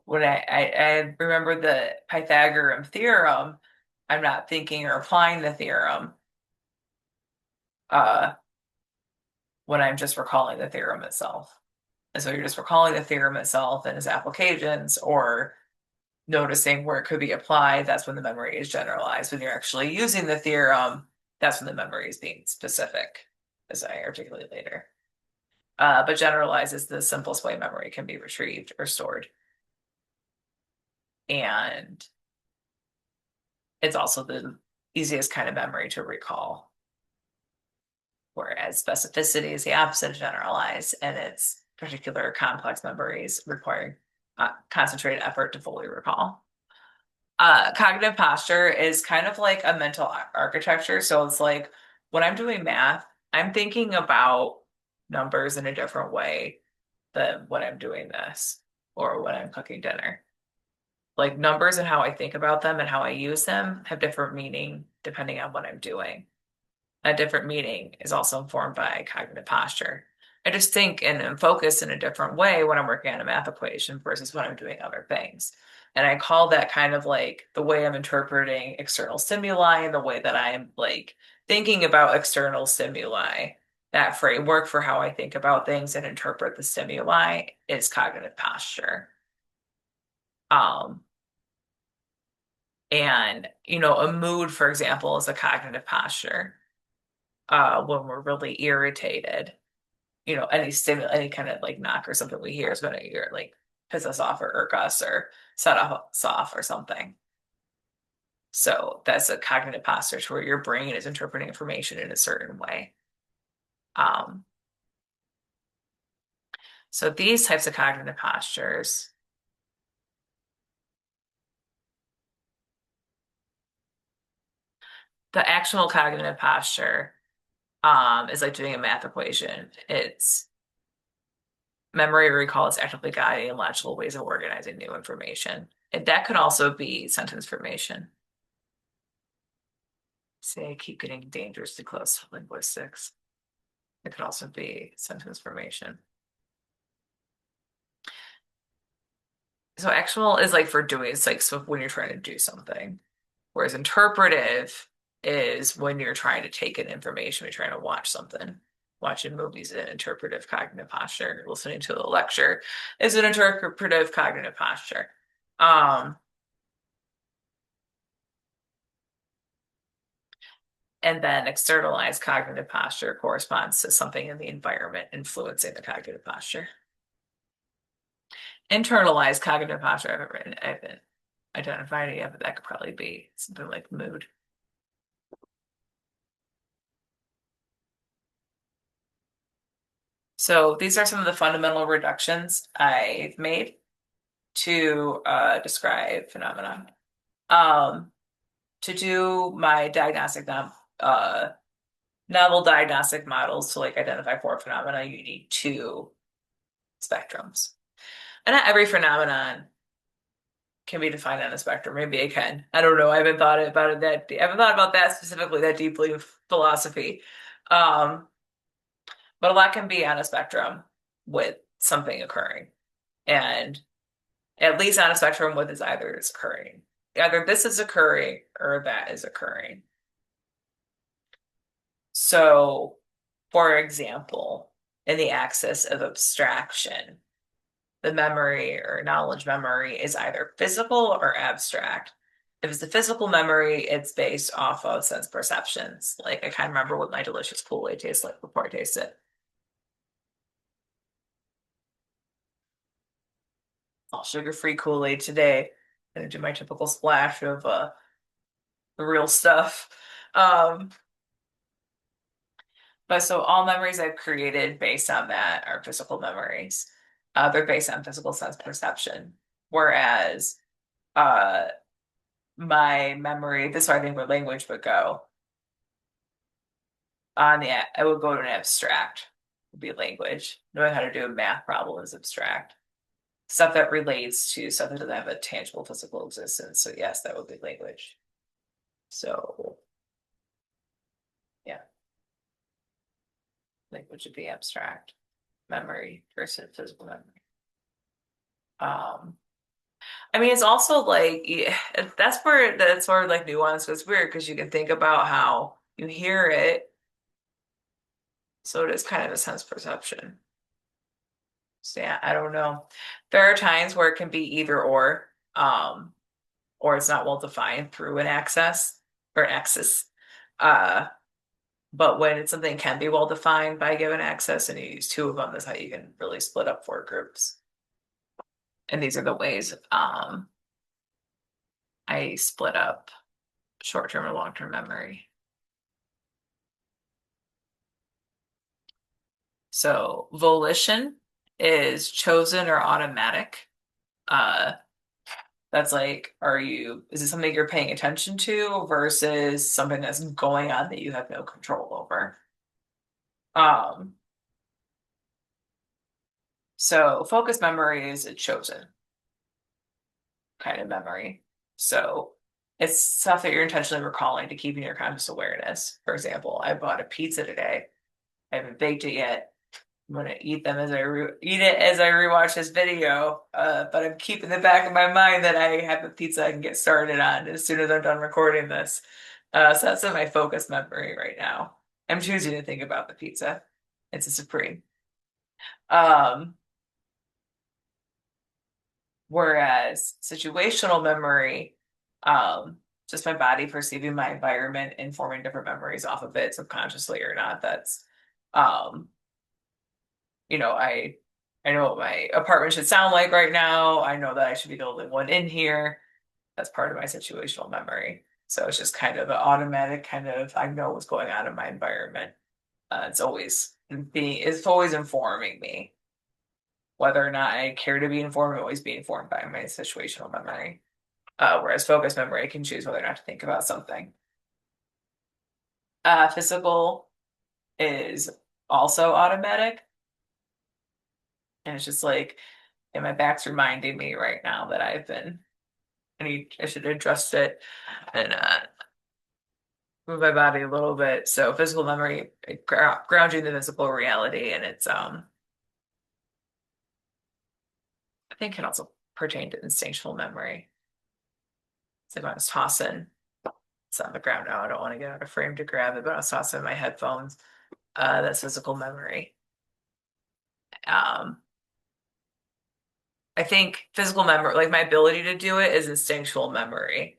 when I remember the Pythagorean theorem, I'm not thinking or applying the theorem uh, when I'm just recalling the theorem itself. And so you're just recalling the theorem itself and its applications, or noticing where it could be applied, that's when the memory is generalized. When you're actually using the theorem, that's when the memory is being specific, as I articulate later. But generalized is the simplest way memory can be retrieved or stored. And it's also the easiest kind of memory to recall. Whereas specificity is the opposite of generalized, and it's particular complex memories requiring concentrated effort to fully recall. Cognitive posture is kind of like a mental architecture. So it's like when I'm doing math, I'm thinking about numbers in a different way than when I'm doing this or when I'm cooking dinner. Like numbers and how I think about them and how I use them have different meaning depending on what I'm doing. A different meaning is also informed by cognitive posture. I just think and am focused in a different way when I'm working on a math equation versus when I'm doing other things. And I call that kind of like the way I'm interpreting external stimuli and the way that I'm like thinking about external stimuli. That framework for how I think about things and interpret the stimuli is cognitive posture. Um, and a mood, for example, is a cognitive posture. When we're really irritated, any kind of like knock or something we hear is going to like piss us off or irk us or set us off or something. So that's a cognitive posture to where your brain is interpreting information in a certain way. Um, so these types of cognitive postures, the actual cognitive posture, is like doing a math equation. It's memory recall is actively guiding logical ways of organizing new information. And that could also be sentence formation. Say I keep getting dangerously close to linguistics. It could also be sentence formation. So actual is like for doing, it's like so when you're trying to do something. Whereas interpretive is when you're trying to take in information, you're trying to watch something. Watching movies is an interpretive cognitive posture. Listening to a lecture is an interpretive cognitive posture. Um, and then externalized cognitive posture corresponds to something in the environment influencing the cognitive posture. Internalized cognitive posture, I haven't identified it yet, but that could probably be something like mood. So these are some of the fundamental reductions I've made to describe phenomena. Um, to do my novel diagnostic models to like identify four phenomena, you need two spectrums. And not every phenomenon can be defined on a spectrum. Maybe it can. I don't know. I haven't thought about it I haven't thought about that specifically that deeply with philosophy. Um, but a lot can be on a spectrum with something occurring. And at least on a spectrum with is either it's occurring. Either this is occurring or that is occurring. So, for example, in the axis of abstraction, the memory or knowledge memory is either physical or abstract. If it's a physical memory, it's based off of sense perceptions. Like I kind of remember what my delicious Kool-Aid tastes like before I taste it. All sugar-free Kool-Aid today. Gonna do my typical splash of the real stuff. Um, but so all memories I've created based on that are physical memories. They're based on physical sense perception. Whereas uh my memory, this is where I think where language would go. I would go to an abstract, would be language. Knowing how to do a math problem is abstract. Stuff that relates to stuff that doesn't have a tangible physical existence. So yes, that would be language. So yeah, language would be abstract memory versus physical memory. Um, I mean, it's also like that's where like nuance gets weird because you can think about how you hear it, so it is kind of a sense perception. So yeah, I don't know. There are times where it can be either or. or it's not well defined through an access or axis. Uh, but when it's something can be well defined by given access and you use two of them, that's how you can really split up four groups. And these are the ways I split up short-term and long-term memory. So volition is chosen or automatic. Uh, that's like, is it something you're paying attention to versus something that's going on that you have no control over? Um, so focus memory is a chosen kind of memory. So it's stuff that you're intentionally recalling to keep in your conscious awareness. For example, I bought a pizza today. I haven't baked it yet. I'm gonna eat them as eat it as I rewatch this video. But I'm keeping in the back of my mind that I have a pizza I can get started on as soon as I'm done recording this. So that's in my focus memory right now. I'm choosing to think about the pizza. It's a supreme. Um, Whereas situational memory, just my body perceiving my environment and forming different memories off of it, subconsciously or not. That's, um, I know what my apartment should sound like right now. I know that I should be the only one in here. That's part of my situational memory. So it's just kind of an automatic kind of, I know what's going on in my environment. It's always informing me. Whether or not I care to be informed, I'm always be informed by my situational memory. Whereas focus memory, I can choose whether or not to think about something. Physical is also automatic. And it's just like, and my back's reminding me right now that I should adjust it and move my body a little bit. So physical memory, ground you in the physical reality. And I think can also pertain to instinctual memory. It's like when I was tossing, it's on the ground now. I don't want to get out of frame to grab it, but I was tossing my headphones. That's physical memory. Um, I think physical memory, like my ability to do it is instinctual memory.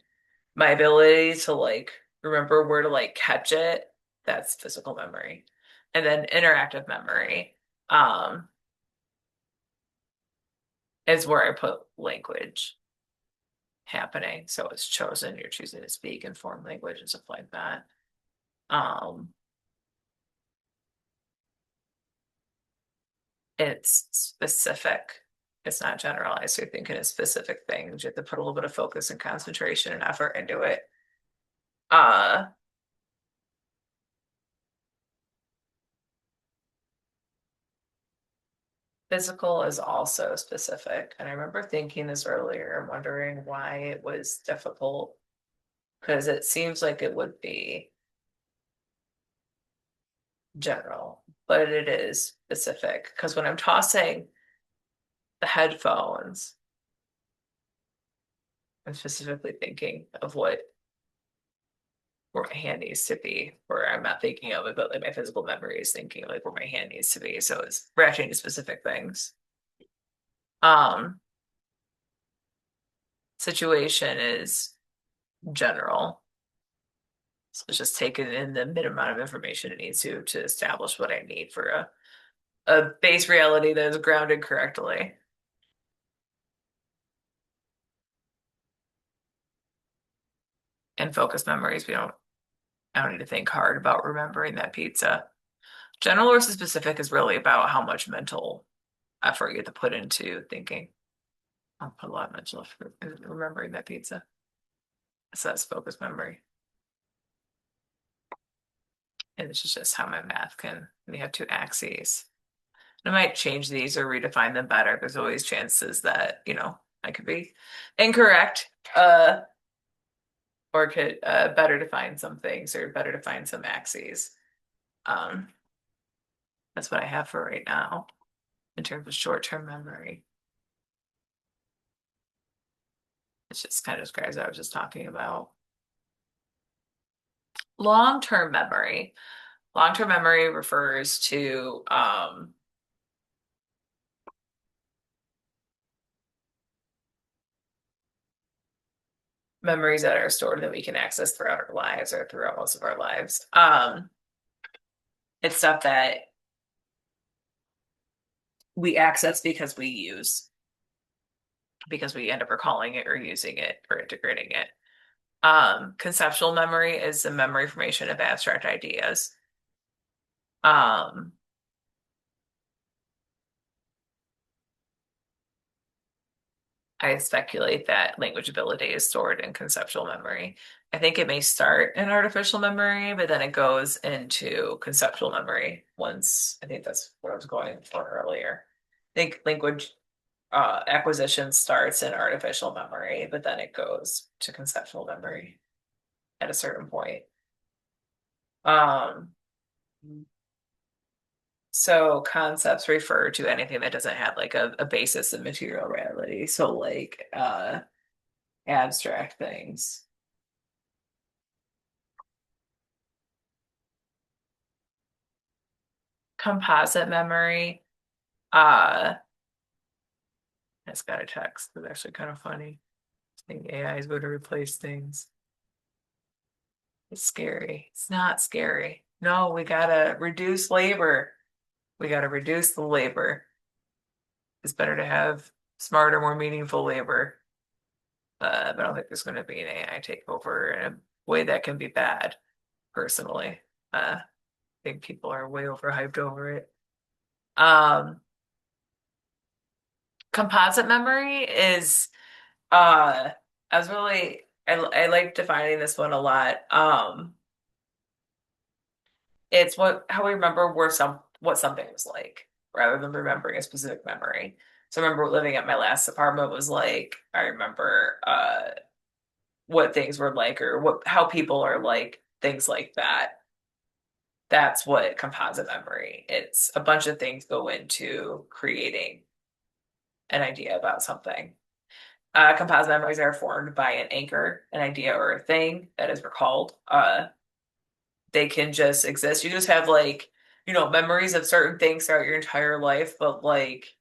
My ability to like remember where to like catch it, that's physical memory. And then interactive memory, um, is where I put language happening. So it's chosen, you're choosing to speak and form language and stuff like that. Um, it's specific. It's not generalized. You're thinking of specific things. You have to put a little bit of focus and concentration and effort into it. Uh, Physical is also specific. And I remember thinking this earlier and wondering why it was difficult because it seems like it would be general, but it is specific. Because when I'm tossing the headphones, I'm specifically thinking of where my hand needs to be, where I'm not thinking of it, but like my physical memory is thinking like where my hand needs to be. So it's reacting to specific things. Um, Situation is general. So it's just taking in the minimum amount of information it needs to establish what I need for a base reality that is grounded correctly. And focus memories, I don't need to think hard about remembering that pizza. General versus specific is really about how much mental effort you have to put into thinking. I'll put a lot of mental effort into remembering that pizza. So that's focus memory. And it's just how my math we have two axes. I might change these or redefine them better. There's always chances that, I could be incorrect, or could better define some things or better define some axes. Um, that's what I have for right now in terms of short-term memory. It just kind of describes what I was just talking about. Long-term memory. Long-term memory refers to memories that are stored that we can access throughout our lives or throughout most of our lives. It's stuff that we access because we end up recalling it or using it or integrating it. Conceptual memory is the memory formation of abstract ideas. Um, I speculate that language ability is stored in conceptual memory. I think it may start in artificial memory, but then it goes into conceptual memory once. I think that's what I was going for earlier. I think language acquisition starts in artificial memory, but then it goes to conceptual memory at a certain point. Um, so concepts refer to anything that doesn't have like a basis in material reality. So like abstract things. Composite memory. Uh, I just got a text. It's actually kind of funny. I think AI is going to replace things. It's scary. It's not scary. No, we gotta reduce labor. We gotta reduce the labor. It's better to have smarter, more meaningful labor. But I don't think there's going to be an AI takeover in a way that can be bad, personally. I think people are way overhyped over it. Um, Composite memory is uh I was really I like defining this one a lot. It's what how we remember what something was like rather than remembering a specific memory. So I remember living at my last apartment was like I remember what things were like or what how people are like, things like that. That's what composite memory. It's a bunch of things go into creating an idea about something. Composite memories are formed by an anchor, an idea, or a thing that is recalled. They can just exist. You just have like, memories of certain things throughout your entire life, but like,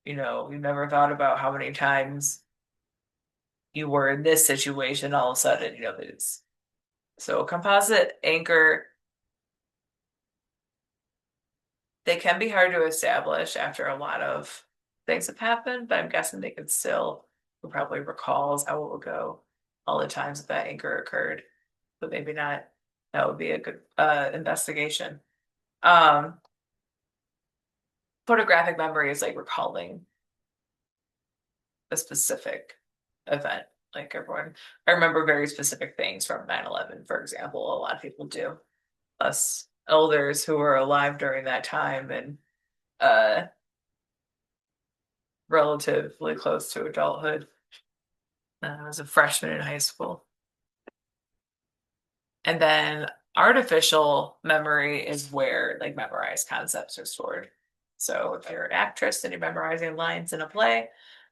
you never thought about how many times you were in this situation all of a sudden, there's so composite anchor, they can be hard to establish after a lot of things have happened, but I'm guessing they could still probably recalls how it will go all the times that that anchor occurred, but maybe not. That would be a good investigation. Um, Photographic memory is like recalling a specific event. Like everyone, I remember very specific things from 9/11, for example. A lot of people do. Us elders who were alive during that time and uh relatively close to adulthood. I was a freshman in high school. And then artificial memory is where like memorized concepts are stored. So if you're an actress and you're memorizing lines in a play,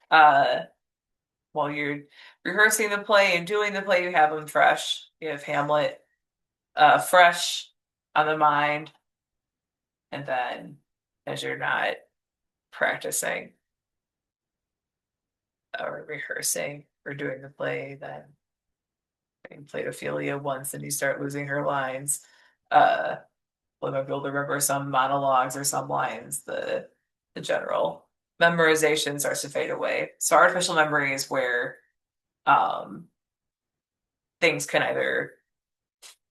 uh, while you're rehearsing the play and doing the play, you have them fresh. You have Hamlet fresh on the mind. And then as you're not practicing or rehearsing or doing the play, then you played Ophelia once and you start losing her lines. Uh, well, might be able to remember some monologues or some lines. The general memorization starts to fade away. So artificial memory is where um, things can either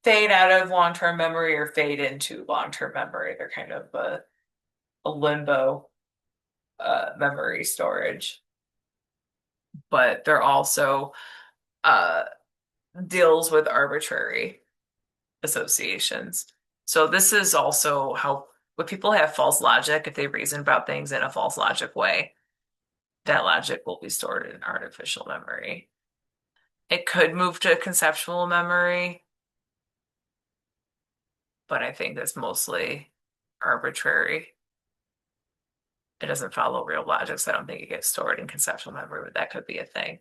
fade out of long-term memory or fade into long-term memory. They're kind of a limbo memory storage, but they're also uh, deals with arbitrary associations. So this is also how when people have false logic, if they reason about things in a false logic way, that logic will be stored in artificial memory. It could move to conceptual memory, but I think that's mostly arbitrary. It doesn't follow real logic, so I don't think it gets stored in conceptual memory, but that could be a thing.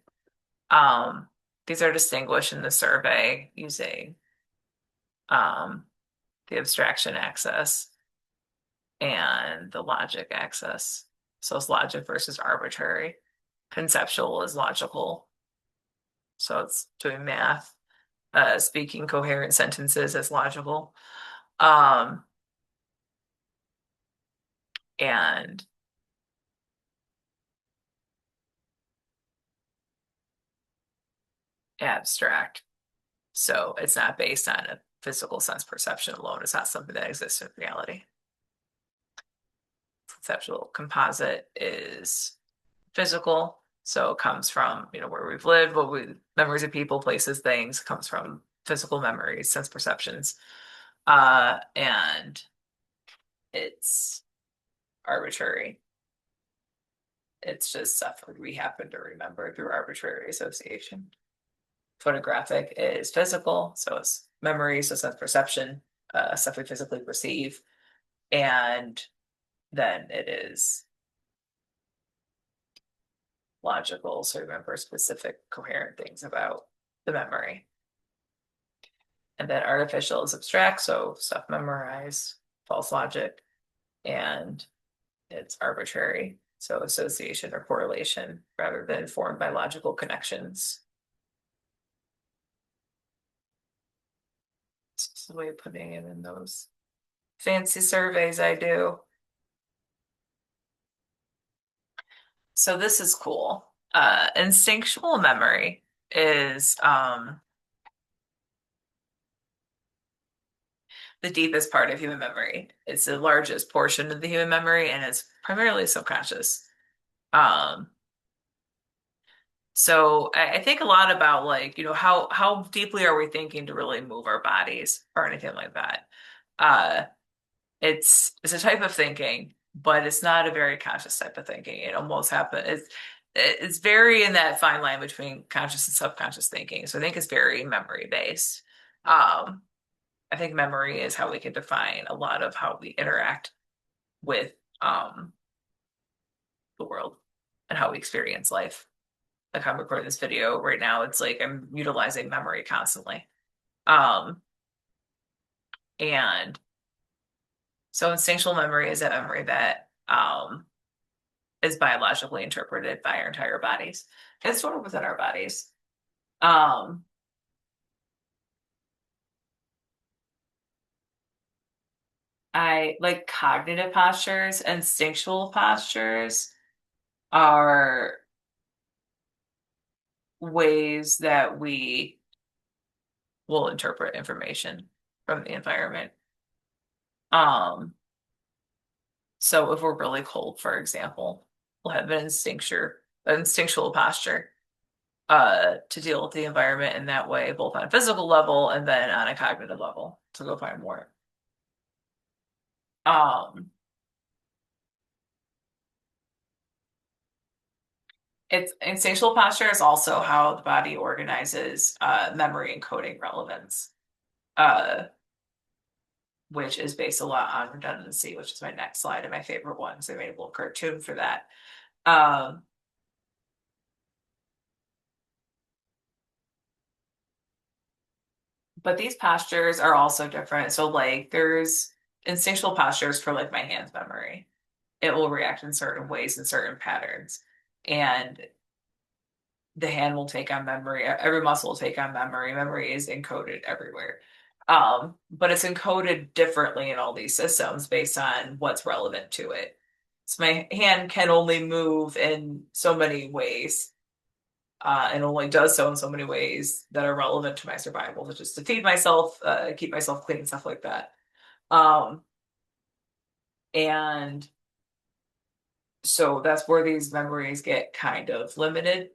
Um, these are distinguished in the survey using um, the abstraction axis and the logic axis. So it's logic versus arbitrary. Conceptual is logical. So it's doing math, speaking coherent sentences as logical, um, and abstract. So it's not based on a physical sense perception alone. It's not something that exists in reality. Conceptual composite is physical. So it comes from, where we've lived, memories of people, places, things, comes from physical memories, sense perceptions. And it's arbitrary. It's just stuff we happen to remember through arbitrary association. Photographic is physical, so it's memory, so sense perception, stuff we physically perceive. And then it is logical, so remember specific coherent things about the memory. And then artificial is abstract, so stuff memorized, false logic, and it's arbitrary, so association or correlation rather than formed by logical connections. It's the way of putting it in those fancy surveys I do. So this is cool. Instinctual memory is the deepest part of human memory. It's the largest portion of the human memory, and it's primarily subconscious. Um, so I think a lot about like, how deeply are we thinking to really move our bodies or anything like that. Uh, it's a type of thinking, but it's not a very conscious type of thinking. It almost happens. It's very in that fine line between conscious and subconscious thinking. So I think it's very memory based. Um, I think memory is how we can define a lot of how we interact with the world and how we experience life. Like I'm recording this video right now, it's like I'm utilizing memory constantly. Um, and so instinctual memory is that memory that is biologically interpreted by our entire bodies. It's sort of within our bodies. Um, I like cognitive postures, instinctual postures are ways that we will interpret information from the environment. Um, so if we're really cold, for example, we'll have an instinctual posture to deal with the environment in that way, both on a physical level and then on a cognitive level to go find more. Um, it's instinctual posture is also how the body organizes memory encoding relevance, uh, which is based a lot on redundancy, which is my next slide and my favorite one. So I made a little cartoon for that. Um, but these postures are also different. So like there's instinctual postures for like my hands memory. It will react in certain ways in certain patterns. And the hand will take on memory. Every muscle will take on memory. Memory is encoded everywhere. But it's encoded differently in all these systems based on what's relevant to it. So my hand can only move in so many ways, and only does so in so many ways that are relevant to my survival, such as to feed myself, keep myself clean, stuff like that. Um, and so that's where these memories get kind of limited,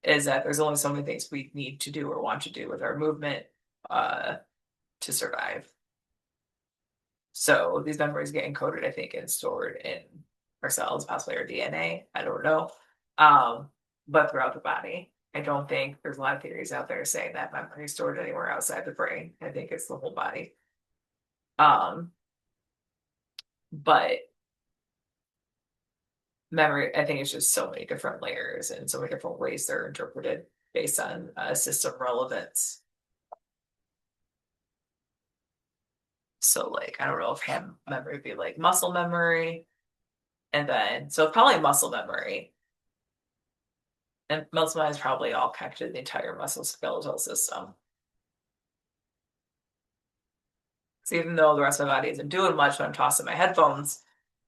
is that there's only so many things we need to do or want to do with our movement uh, to survive. So these memories get encoded, I think, and stored in our cells, possibly our DNA. I don't know. Um, but throughout the body. I don't think there's a lot of theories out there saying that memory is stored anywhere outside the brain. I think it's the whole body. Um, but memory, I think it's just so many different layers and so many different ways they're interpreted based on system relevance. So like, I don't know if hand memory would be like muscle memory. And then, so probably muscle memory. And most of mine is probably all connected to the entire musculoskeletal system. So even though the rest of my body isn't doing much when I'm tossing my headphones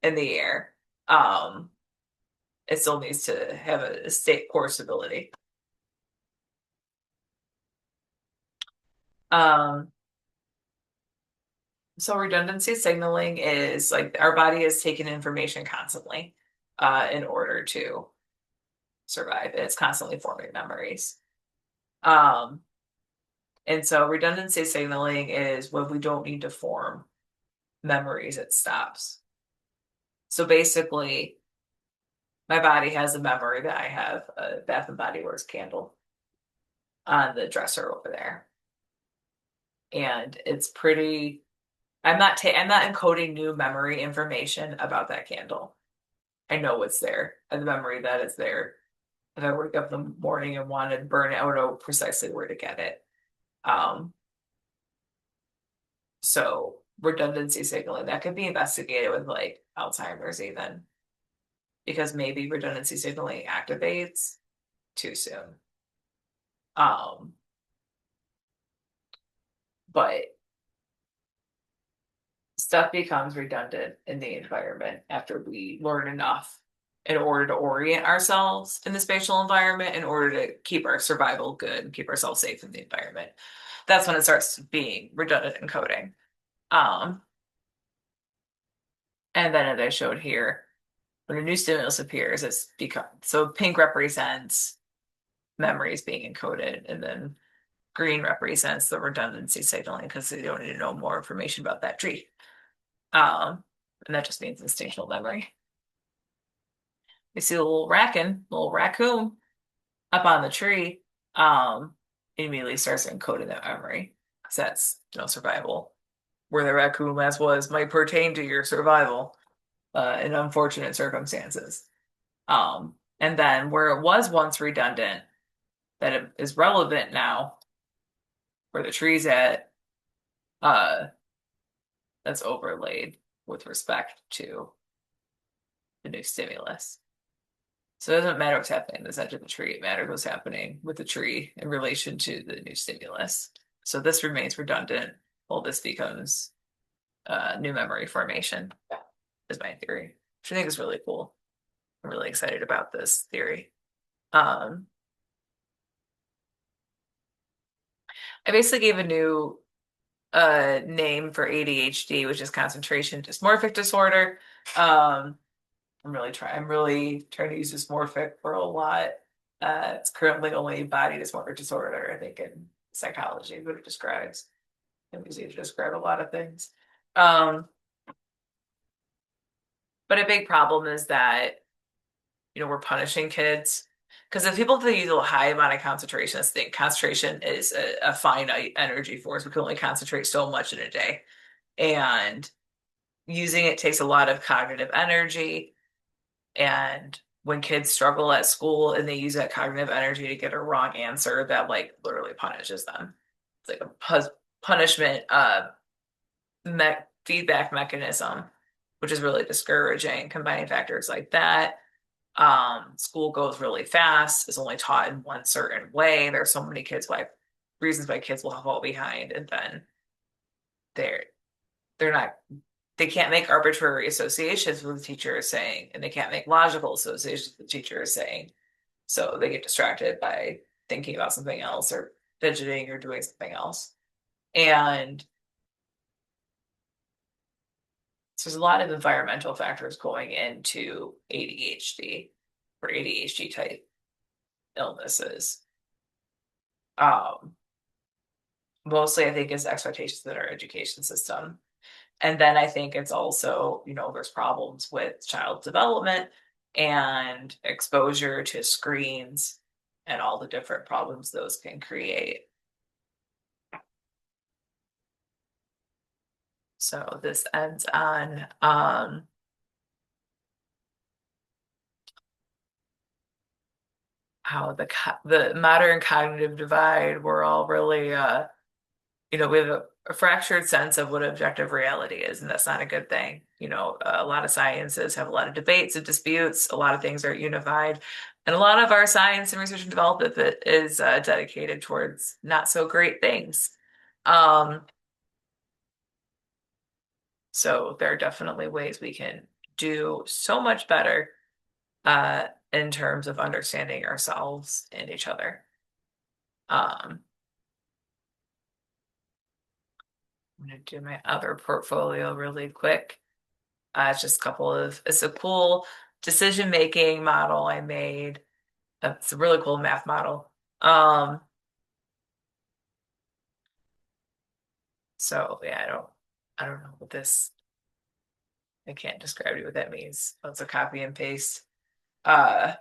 in the air, um, it still needs to have a state core stability. Um, so redundancy signaling is like our body is taking information constantly in order to survive. It's constantly forming memories. Um, and so redundancy signaling is when we don't need to form memories, it stops. So basically, my body has a memory that I have a Bath and Body Works candle on the dresser over there. And it's pretty, I'm not encoding new memory information about that candle. I know it's there, and the memory that it's there. If I wake up in the morning and wanted to burn it, I would know precisely where to get it. Um, so redundancy signaling that could be investigated with like Alzheimer's even, because maybe redundancy signaling activates too soon. Um, but stuff becomes redundant in the environment after we learn enough in order to orient ourselves in the spatial environment in order to keep our survival good and keep ourselves safe in the environment. That's when it starts being redundant encoding. Um, and then as I showed here, when a new stimulus appears, it's become so pink represents memories being encoded, and then green represents the redundancy signaling because they don't need to know more information about that tree. And that just means instinctual memory. We see a little raccoon up on the tree. It immediately starts encoding that memory because that's survival. Where the raccoon last was might pertain to your survival in unfortunate circumstances. And then where it was once redundant, that it is relevant now, where the tree's at, uh, that's overlaid with respect to the new stimulus. So it doesn't matter what's happening in the center of the tree. It matters what's happening with the tree in relation to the new stimulus. So this remains redundant while this becomes new memory formation, is my theory, which I think is really cool. I'm really excited about this theory. Um, I basically gave a new name for ADHD, which is concentration dysmorphic disorder. I'm really trying to use dysmorphic for a lot. It's currently only body dysmorphic disorder, I think, in psychology, what it describes. It was used to describe a lot of things. Um, but a big problem is that, we're punishing kids. Because if people that use a high amount of concentration, think concentration is a finite energy force. We can only concentrate so much in a day. And using it takes a lot of cognitive energy. And when kids struggle at school and they use that cognitive energy to get a wrong answer, that like literally punishes them. It's like a punishment feedback mechanism, which is really discouraging. Combining factors like that. School goes really fast, is only taught in one certain way. There are so many reasons why kids will fall behind, and then they're they're not they can't make arbitrary associations with what the teacher is saying, and they can't make logical associations with what the teacher is saying. So they get distracted by thinking about something else or fidgeting or doing something else. And so there's a lot of environmental factors going into ADHD or ADHD type illnesses. Um, Mostly I think is expectations in our education system. And then I think it's also, there's problems with child development and exposure to screens and all the different problems those can create. So this ends on how the modern cognitive divide, we're all really we have a fractured sense of what objective reality is, and that's not a good thing. A lot of sciences have a lot of debates and disputes. A lot of things are unified, And a lot of our science and research and development that is dedicated towards not so great things. Um, so there are definitely ways we can do so much better in terms of understanding ourselves and each other. Um, I'm going to do my other portfolio really quick. It's just a couple of, it's a cool decision-making model I made. It's a really cool math model. Um, so yeah, I don't know what this, I can't describe to you what that means. It's a copy and paste. Uh,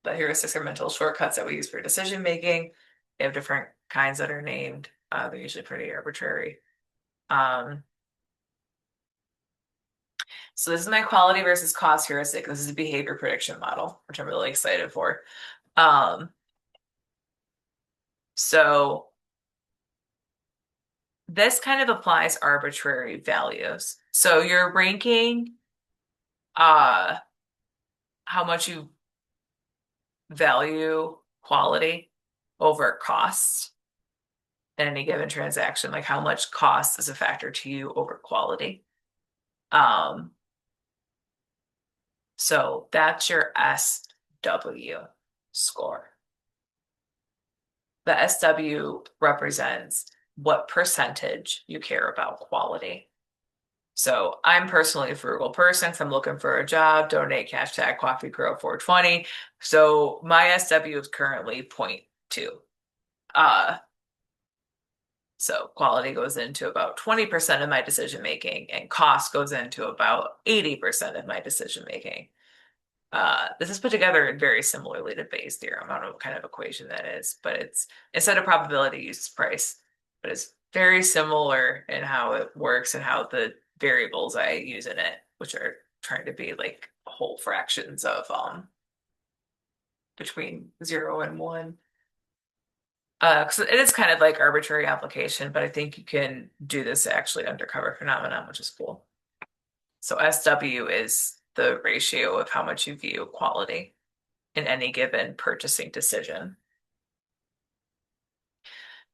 but heuristics are mental shortcuts that we use for decision making. They have different kinds that are named. They're usually pretty arbitrary. Um, so this is my quality versus cost heuristic. This is a behavior prediction model, which I'm really excited for. Um, so this kind of applies arbitrary values. So you're ranking uh, how much you value quality over cost in any given transaction, like how much cost is a factor to you over quality. Um, so that's your SW score. The SW represents what percentage you care about quality. So I'm personally a frugal person. So I'm looking for a job, donate hashtag coffee girl 420. So my SW is currently zero point 0.2. Uh, so quality goes into about 20% of my decision making, and cost goes into about 80% of my decision making. This is put together very similarly to Bayes' theorem. I don't know what kind of equation that is, but it's instead of probability, uses price. But it's very similar in how it works and how the variables I use in it, which are trying to be like whole fractions of between 0 and 1. 'Cause it is kind of like arbitrary application, but I think you can do this actually undercover phenomenon, which is cool. So SW is the ratio of how much you view quality in any given purchasing decision.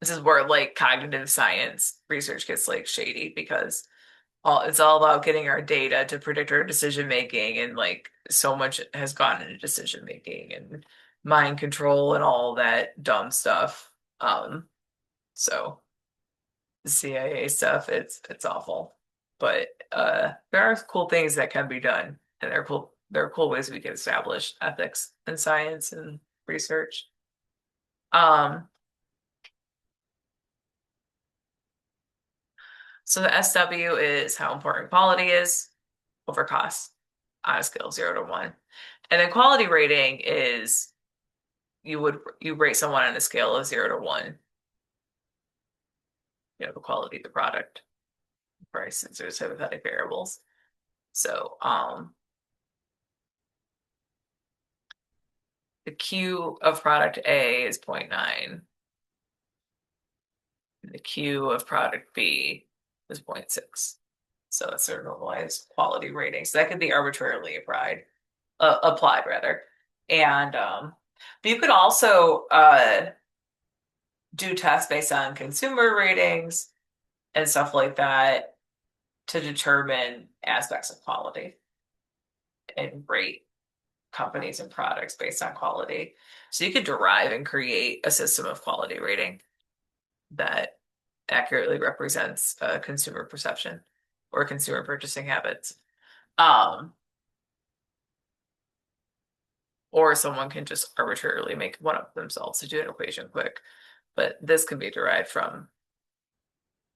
This is where like cognitive science research gets like shady because it's all about getting our data to predict our decision making, and like so much has gone into decision making and mind control and all that dumb stuff. So the CIA stuff, it's awful. But there are cool things that can be done, and there are cool ways we can establish ethics in science and research. Um, so the SW is how important quality is over cost on a scale of 0 to 1. And then quality rating is you rate someone on a scale of 0 to 1, the quality of the product, price, and sort of hypothetic variables. So the Q of product A is zero point 0.9. And the Q of product B is 0.6. So it's a normalized quality rating. So that could be arbitrarily applied rather. And but you could also do tests based on consumer ratings and stuff like that to determine aspects of quality and rate companies and products based on quality. So you could derive and create a system of quality rating that accurately represents consumer perception or consumer purchasing habits. Um, or someone can just arbitrarily make one up themselves to do an equation quick. But this can be derived from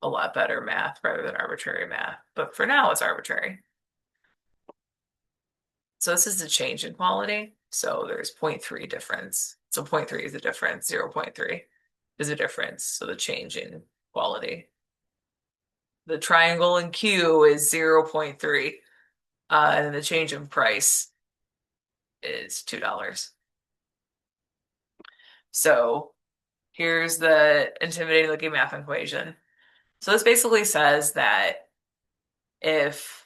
a lot better math rather than arbitrary math. But for now, it's arbitrary. So this is the change in quality. So there's 0.3 difference. So 0.3 is a difference. 0.3 is a difference. So the change in quality. The triangle in Q is 0.3. And the change in price is $2. So here's the intimidating looking math equation. So this basically says that if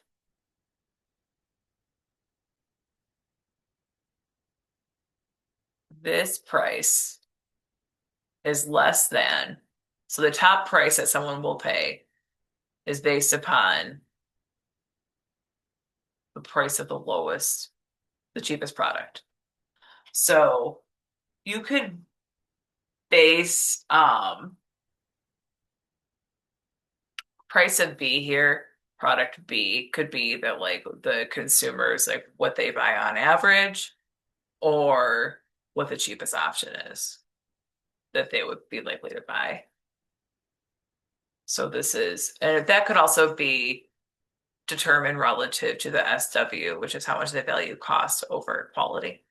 this price is less than, so the top price that someone will pay is based upon the price of the lowest, the cheapest product. So you could base price of B here, product B could be that like the consumers like what they buy on average or what the cheapest option is that they would be likely to buy. So this is, and that could also be determined relative to the SW, which is how much they value cost over quality.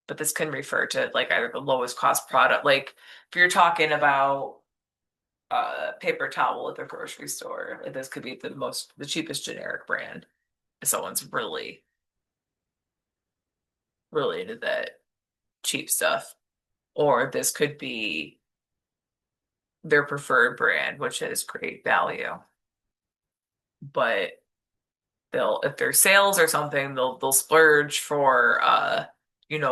But this can refer to like either the lowest cost product, like if you're talking about paper towel at the grocery store, like this could be the cheapest generic brand. If someone's really into that cheap stuff. Or this could be their preferred brand, which is great value. But they'll if their sales or something, they'll splurge for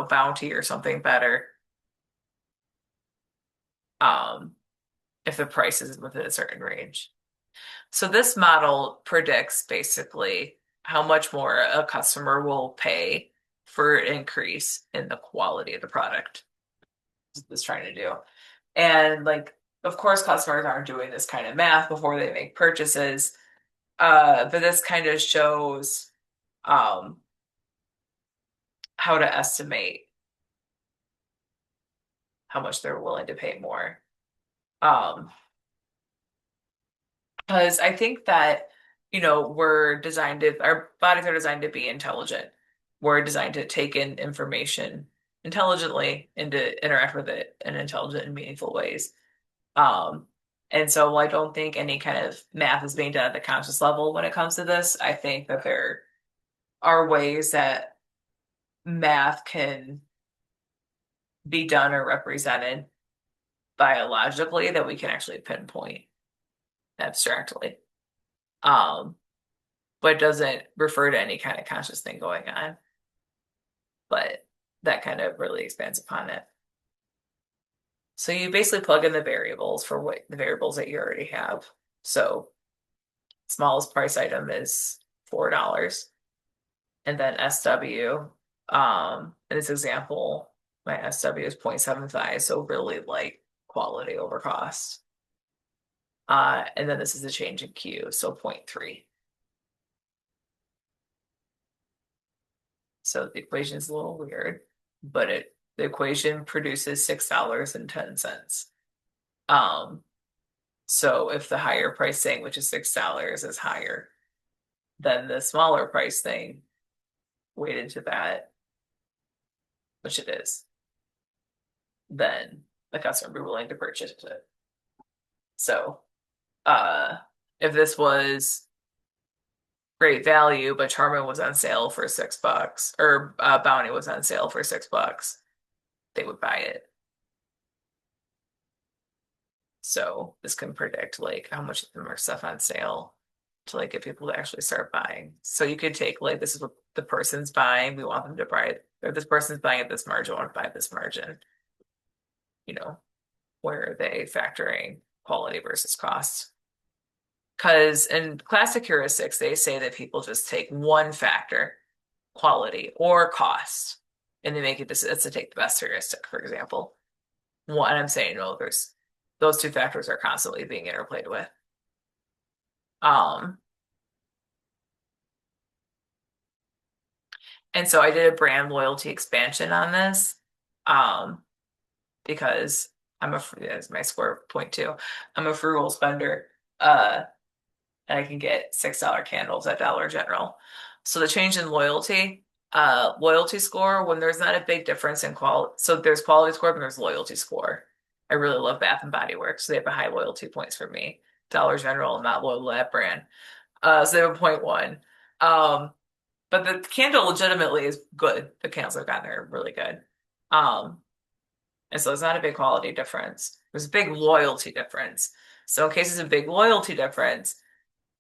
Bounty or something better. Um, if the price is within a certain range. So this model predicts basically how much more a customer will pay for an increase in the quality of the product. It's trying to do. And like, of course, customers aren't doing this kind of math before they make purchases. But this kind of shows um, how to estimate how much they're willing to pay more. Um, because I think that, our bodies are designed to be intelligent. We're designed to take in information intelligently and to interact with it in intelligent and meaningful ways. Um, and so while I don't think any kind of math is being done at the conscious level when it comes to this, I think that there are ways that math can be done or represented biologically that we can actually pinpoint abstractly. Um, but it doesn't refer to any kind of conscious thing going on. But that kind of really expands upon it. So you basically plug in the variables for what the variables that you already have. So smallest price item is $4. And then SW, in this example, my SW is 0.75, so really like quality over cost. And then this is the change in Q, so 0.3. So the equation is a little weird, but the equation produces $6.10. So if the higher price thing, which is $6, is higher than the smaller price thing weighted to that, which it is, then the customer will be willing to purchase it. So if this was great value, but Charmin was on sale for $6, or Bounty was on sale for $6, they would buy it. So this can predict like how much of them are stuff on sale to like get people to actually start buying. So you could take like this is what the person's buying. We want them to buy it. Or this person's buying at this margin, I want to buy at this margin. Where are they factoring quality versus cost? Because in classic heuristics, they say that people just take one factor, quality or cost, and they make it this to take the best heuristic, for example. One, I'm saying, no, there's those two factors are constantly being interplayed with. Um, and so I did a brand loyalty expansion on this, because that's my score point too. I'm a frugal spender, and I can get $6 candles at Dollar General. So the change in loyalty score, when there's not a big difference in quality. So there's quality score, but there's loyalty score. I really love Bath and Body Works, so they have a high loyalty points for me. Dollar General, I'm not loyal to that brand. So they have a 0.1. But the candle legitimately is good. The candles I've gotten are really good. And so it's not a big quality difference. There's a big loyalty difference. So in case it's a big loyalty difference,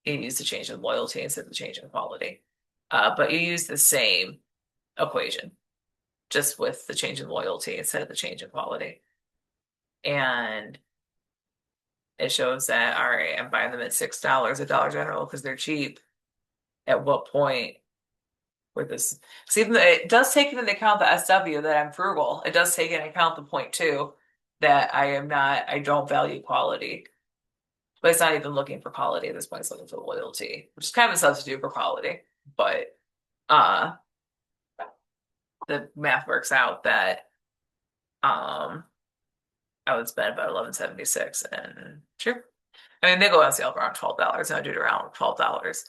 you use the change in loyalty instead of the change in quality. But you use the same equation just with the change in loyalty instead of the change in quality. And it shows that, all right, I'm buying them at $6 at Dollar General because they're cheap. At what point with this? Because even though it does take into account the SW that I'm frugal, it does take into account the point too that I don't value quality. But it's not even looking for quality at this point, it's looking for loyalty, which is kind of a substitute for quality. But uh the math works out that um I would spend about 11.76 and sure. I mean, they go on sale for around $12, and I do it around $12.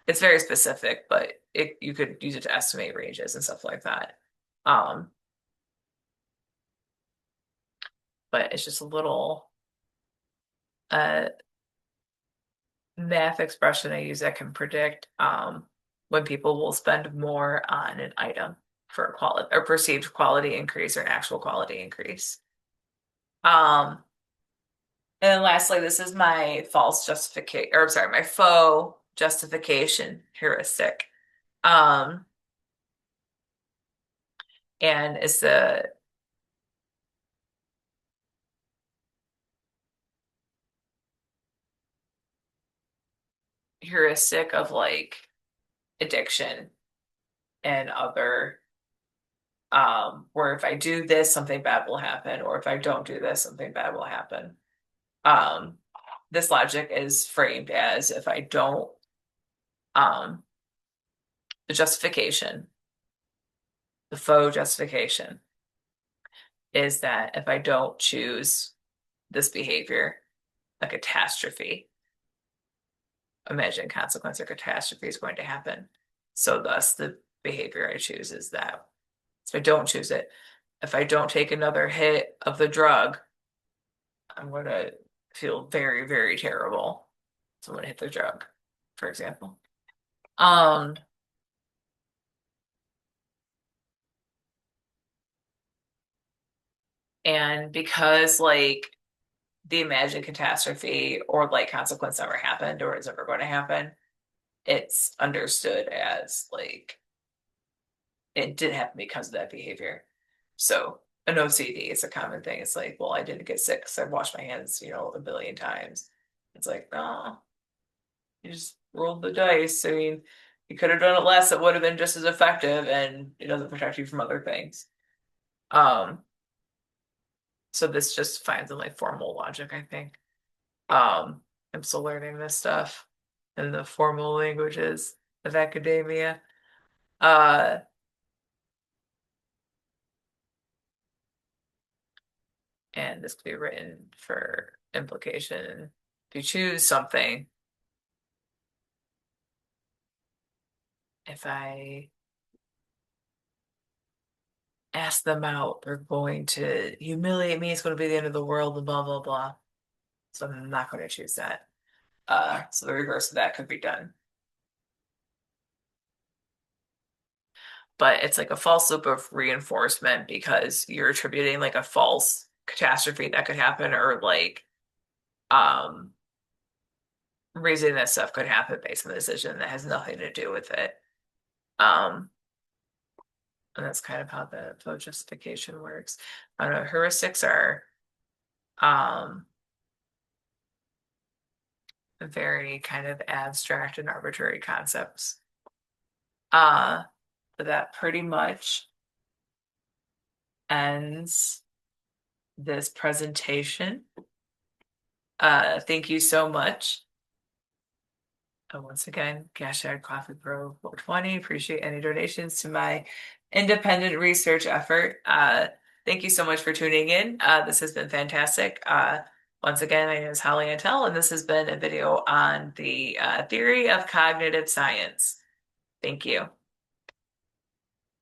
It's very specific, but you could use it to estimate ranges and stuff like that. Um, but it's just a little uh math expression I use that can predict when people will spend more on an item for a quality or perceived quality increase or an actual quality increase. Um, and then lastly, this is my false justification, or I'm sorry, my faux justification heuristic. Um, and it's the heuristic of like addiction and other where if I do this, something bad will happen, or if I don't do this, something bad will happen. Um, this logic is framed as if I don't um the justification, the faux justification is that if I don't choose this behavior, a catastrophe, imagine consequence or catastrophe is going to happen. So thus the behavior I choose is that. So I don't choose it. If I don't take another hit of the drug, I'm going to feel very, very terrible. So I'm going to hit the drug, for example. Um, and because like the imagined catastrophe or like consequence never happened or is never going to happen, it's understood as like it did happen because of that behavior. So an OCD is a common thing. It's like, well, I didn't get sick because I washed my hands, a billion times. It's like, no, you just rolled the dice. I mean, you could have done it less. It would have been just as effective, and it doesn't protect you from other things. Um, so this just finds in like formal logic, I think. I'm still learning this stuff in the formal languages of academia. Uh, and this could be written for implication. If you choose something, if I ask them out, they're going to humiliate me. It's going to be the end of the world, and blah, blah, blah. So I'm not going to choose that. So the reverse of that could be done. But it's like a false loop of reinforcement because you're attributing like a false catastrophe that could happen or like um reason that stuff could happen based on the decision that has nothing to do with it. Um, and that's kind of how the flow justification works. I don't know, heuristics are um very kind of abstract and arbitrary concepts. Uh, but that pretty much ends this presentation. Thank you so much. Once again, hashtag Coffee Pro 420. Appreciate any donations to my independent research effort. Thank you so much for tuning in. This has been fantastic. Once again, my name is Holly Antal, and this has been a video on the theory of cognitive science. Thank you.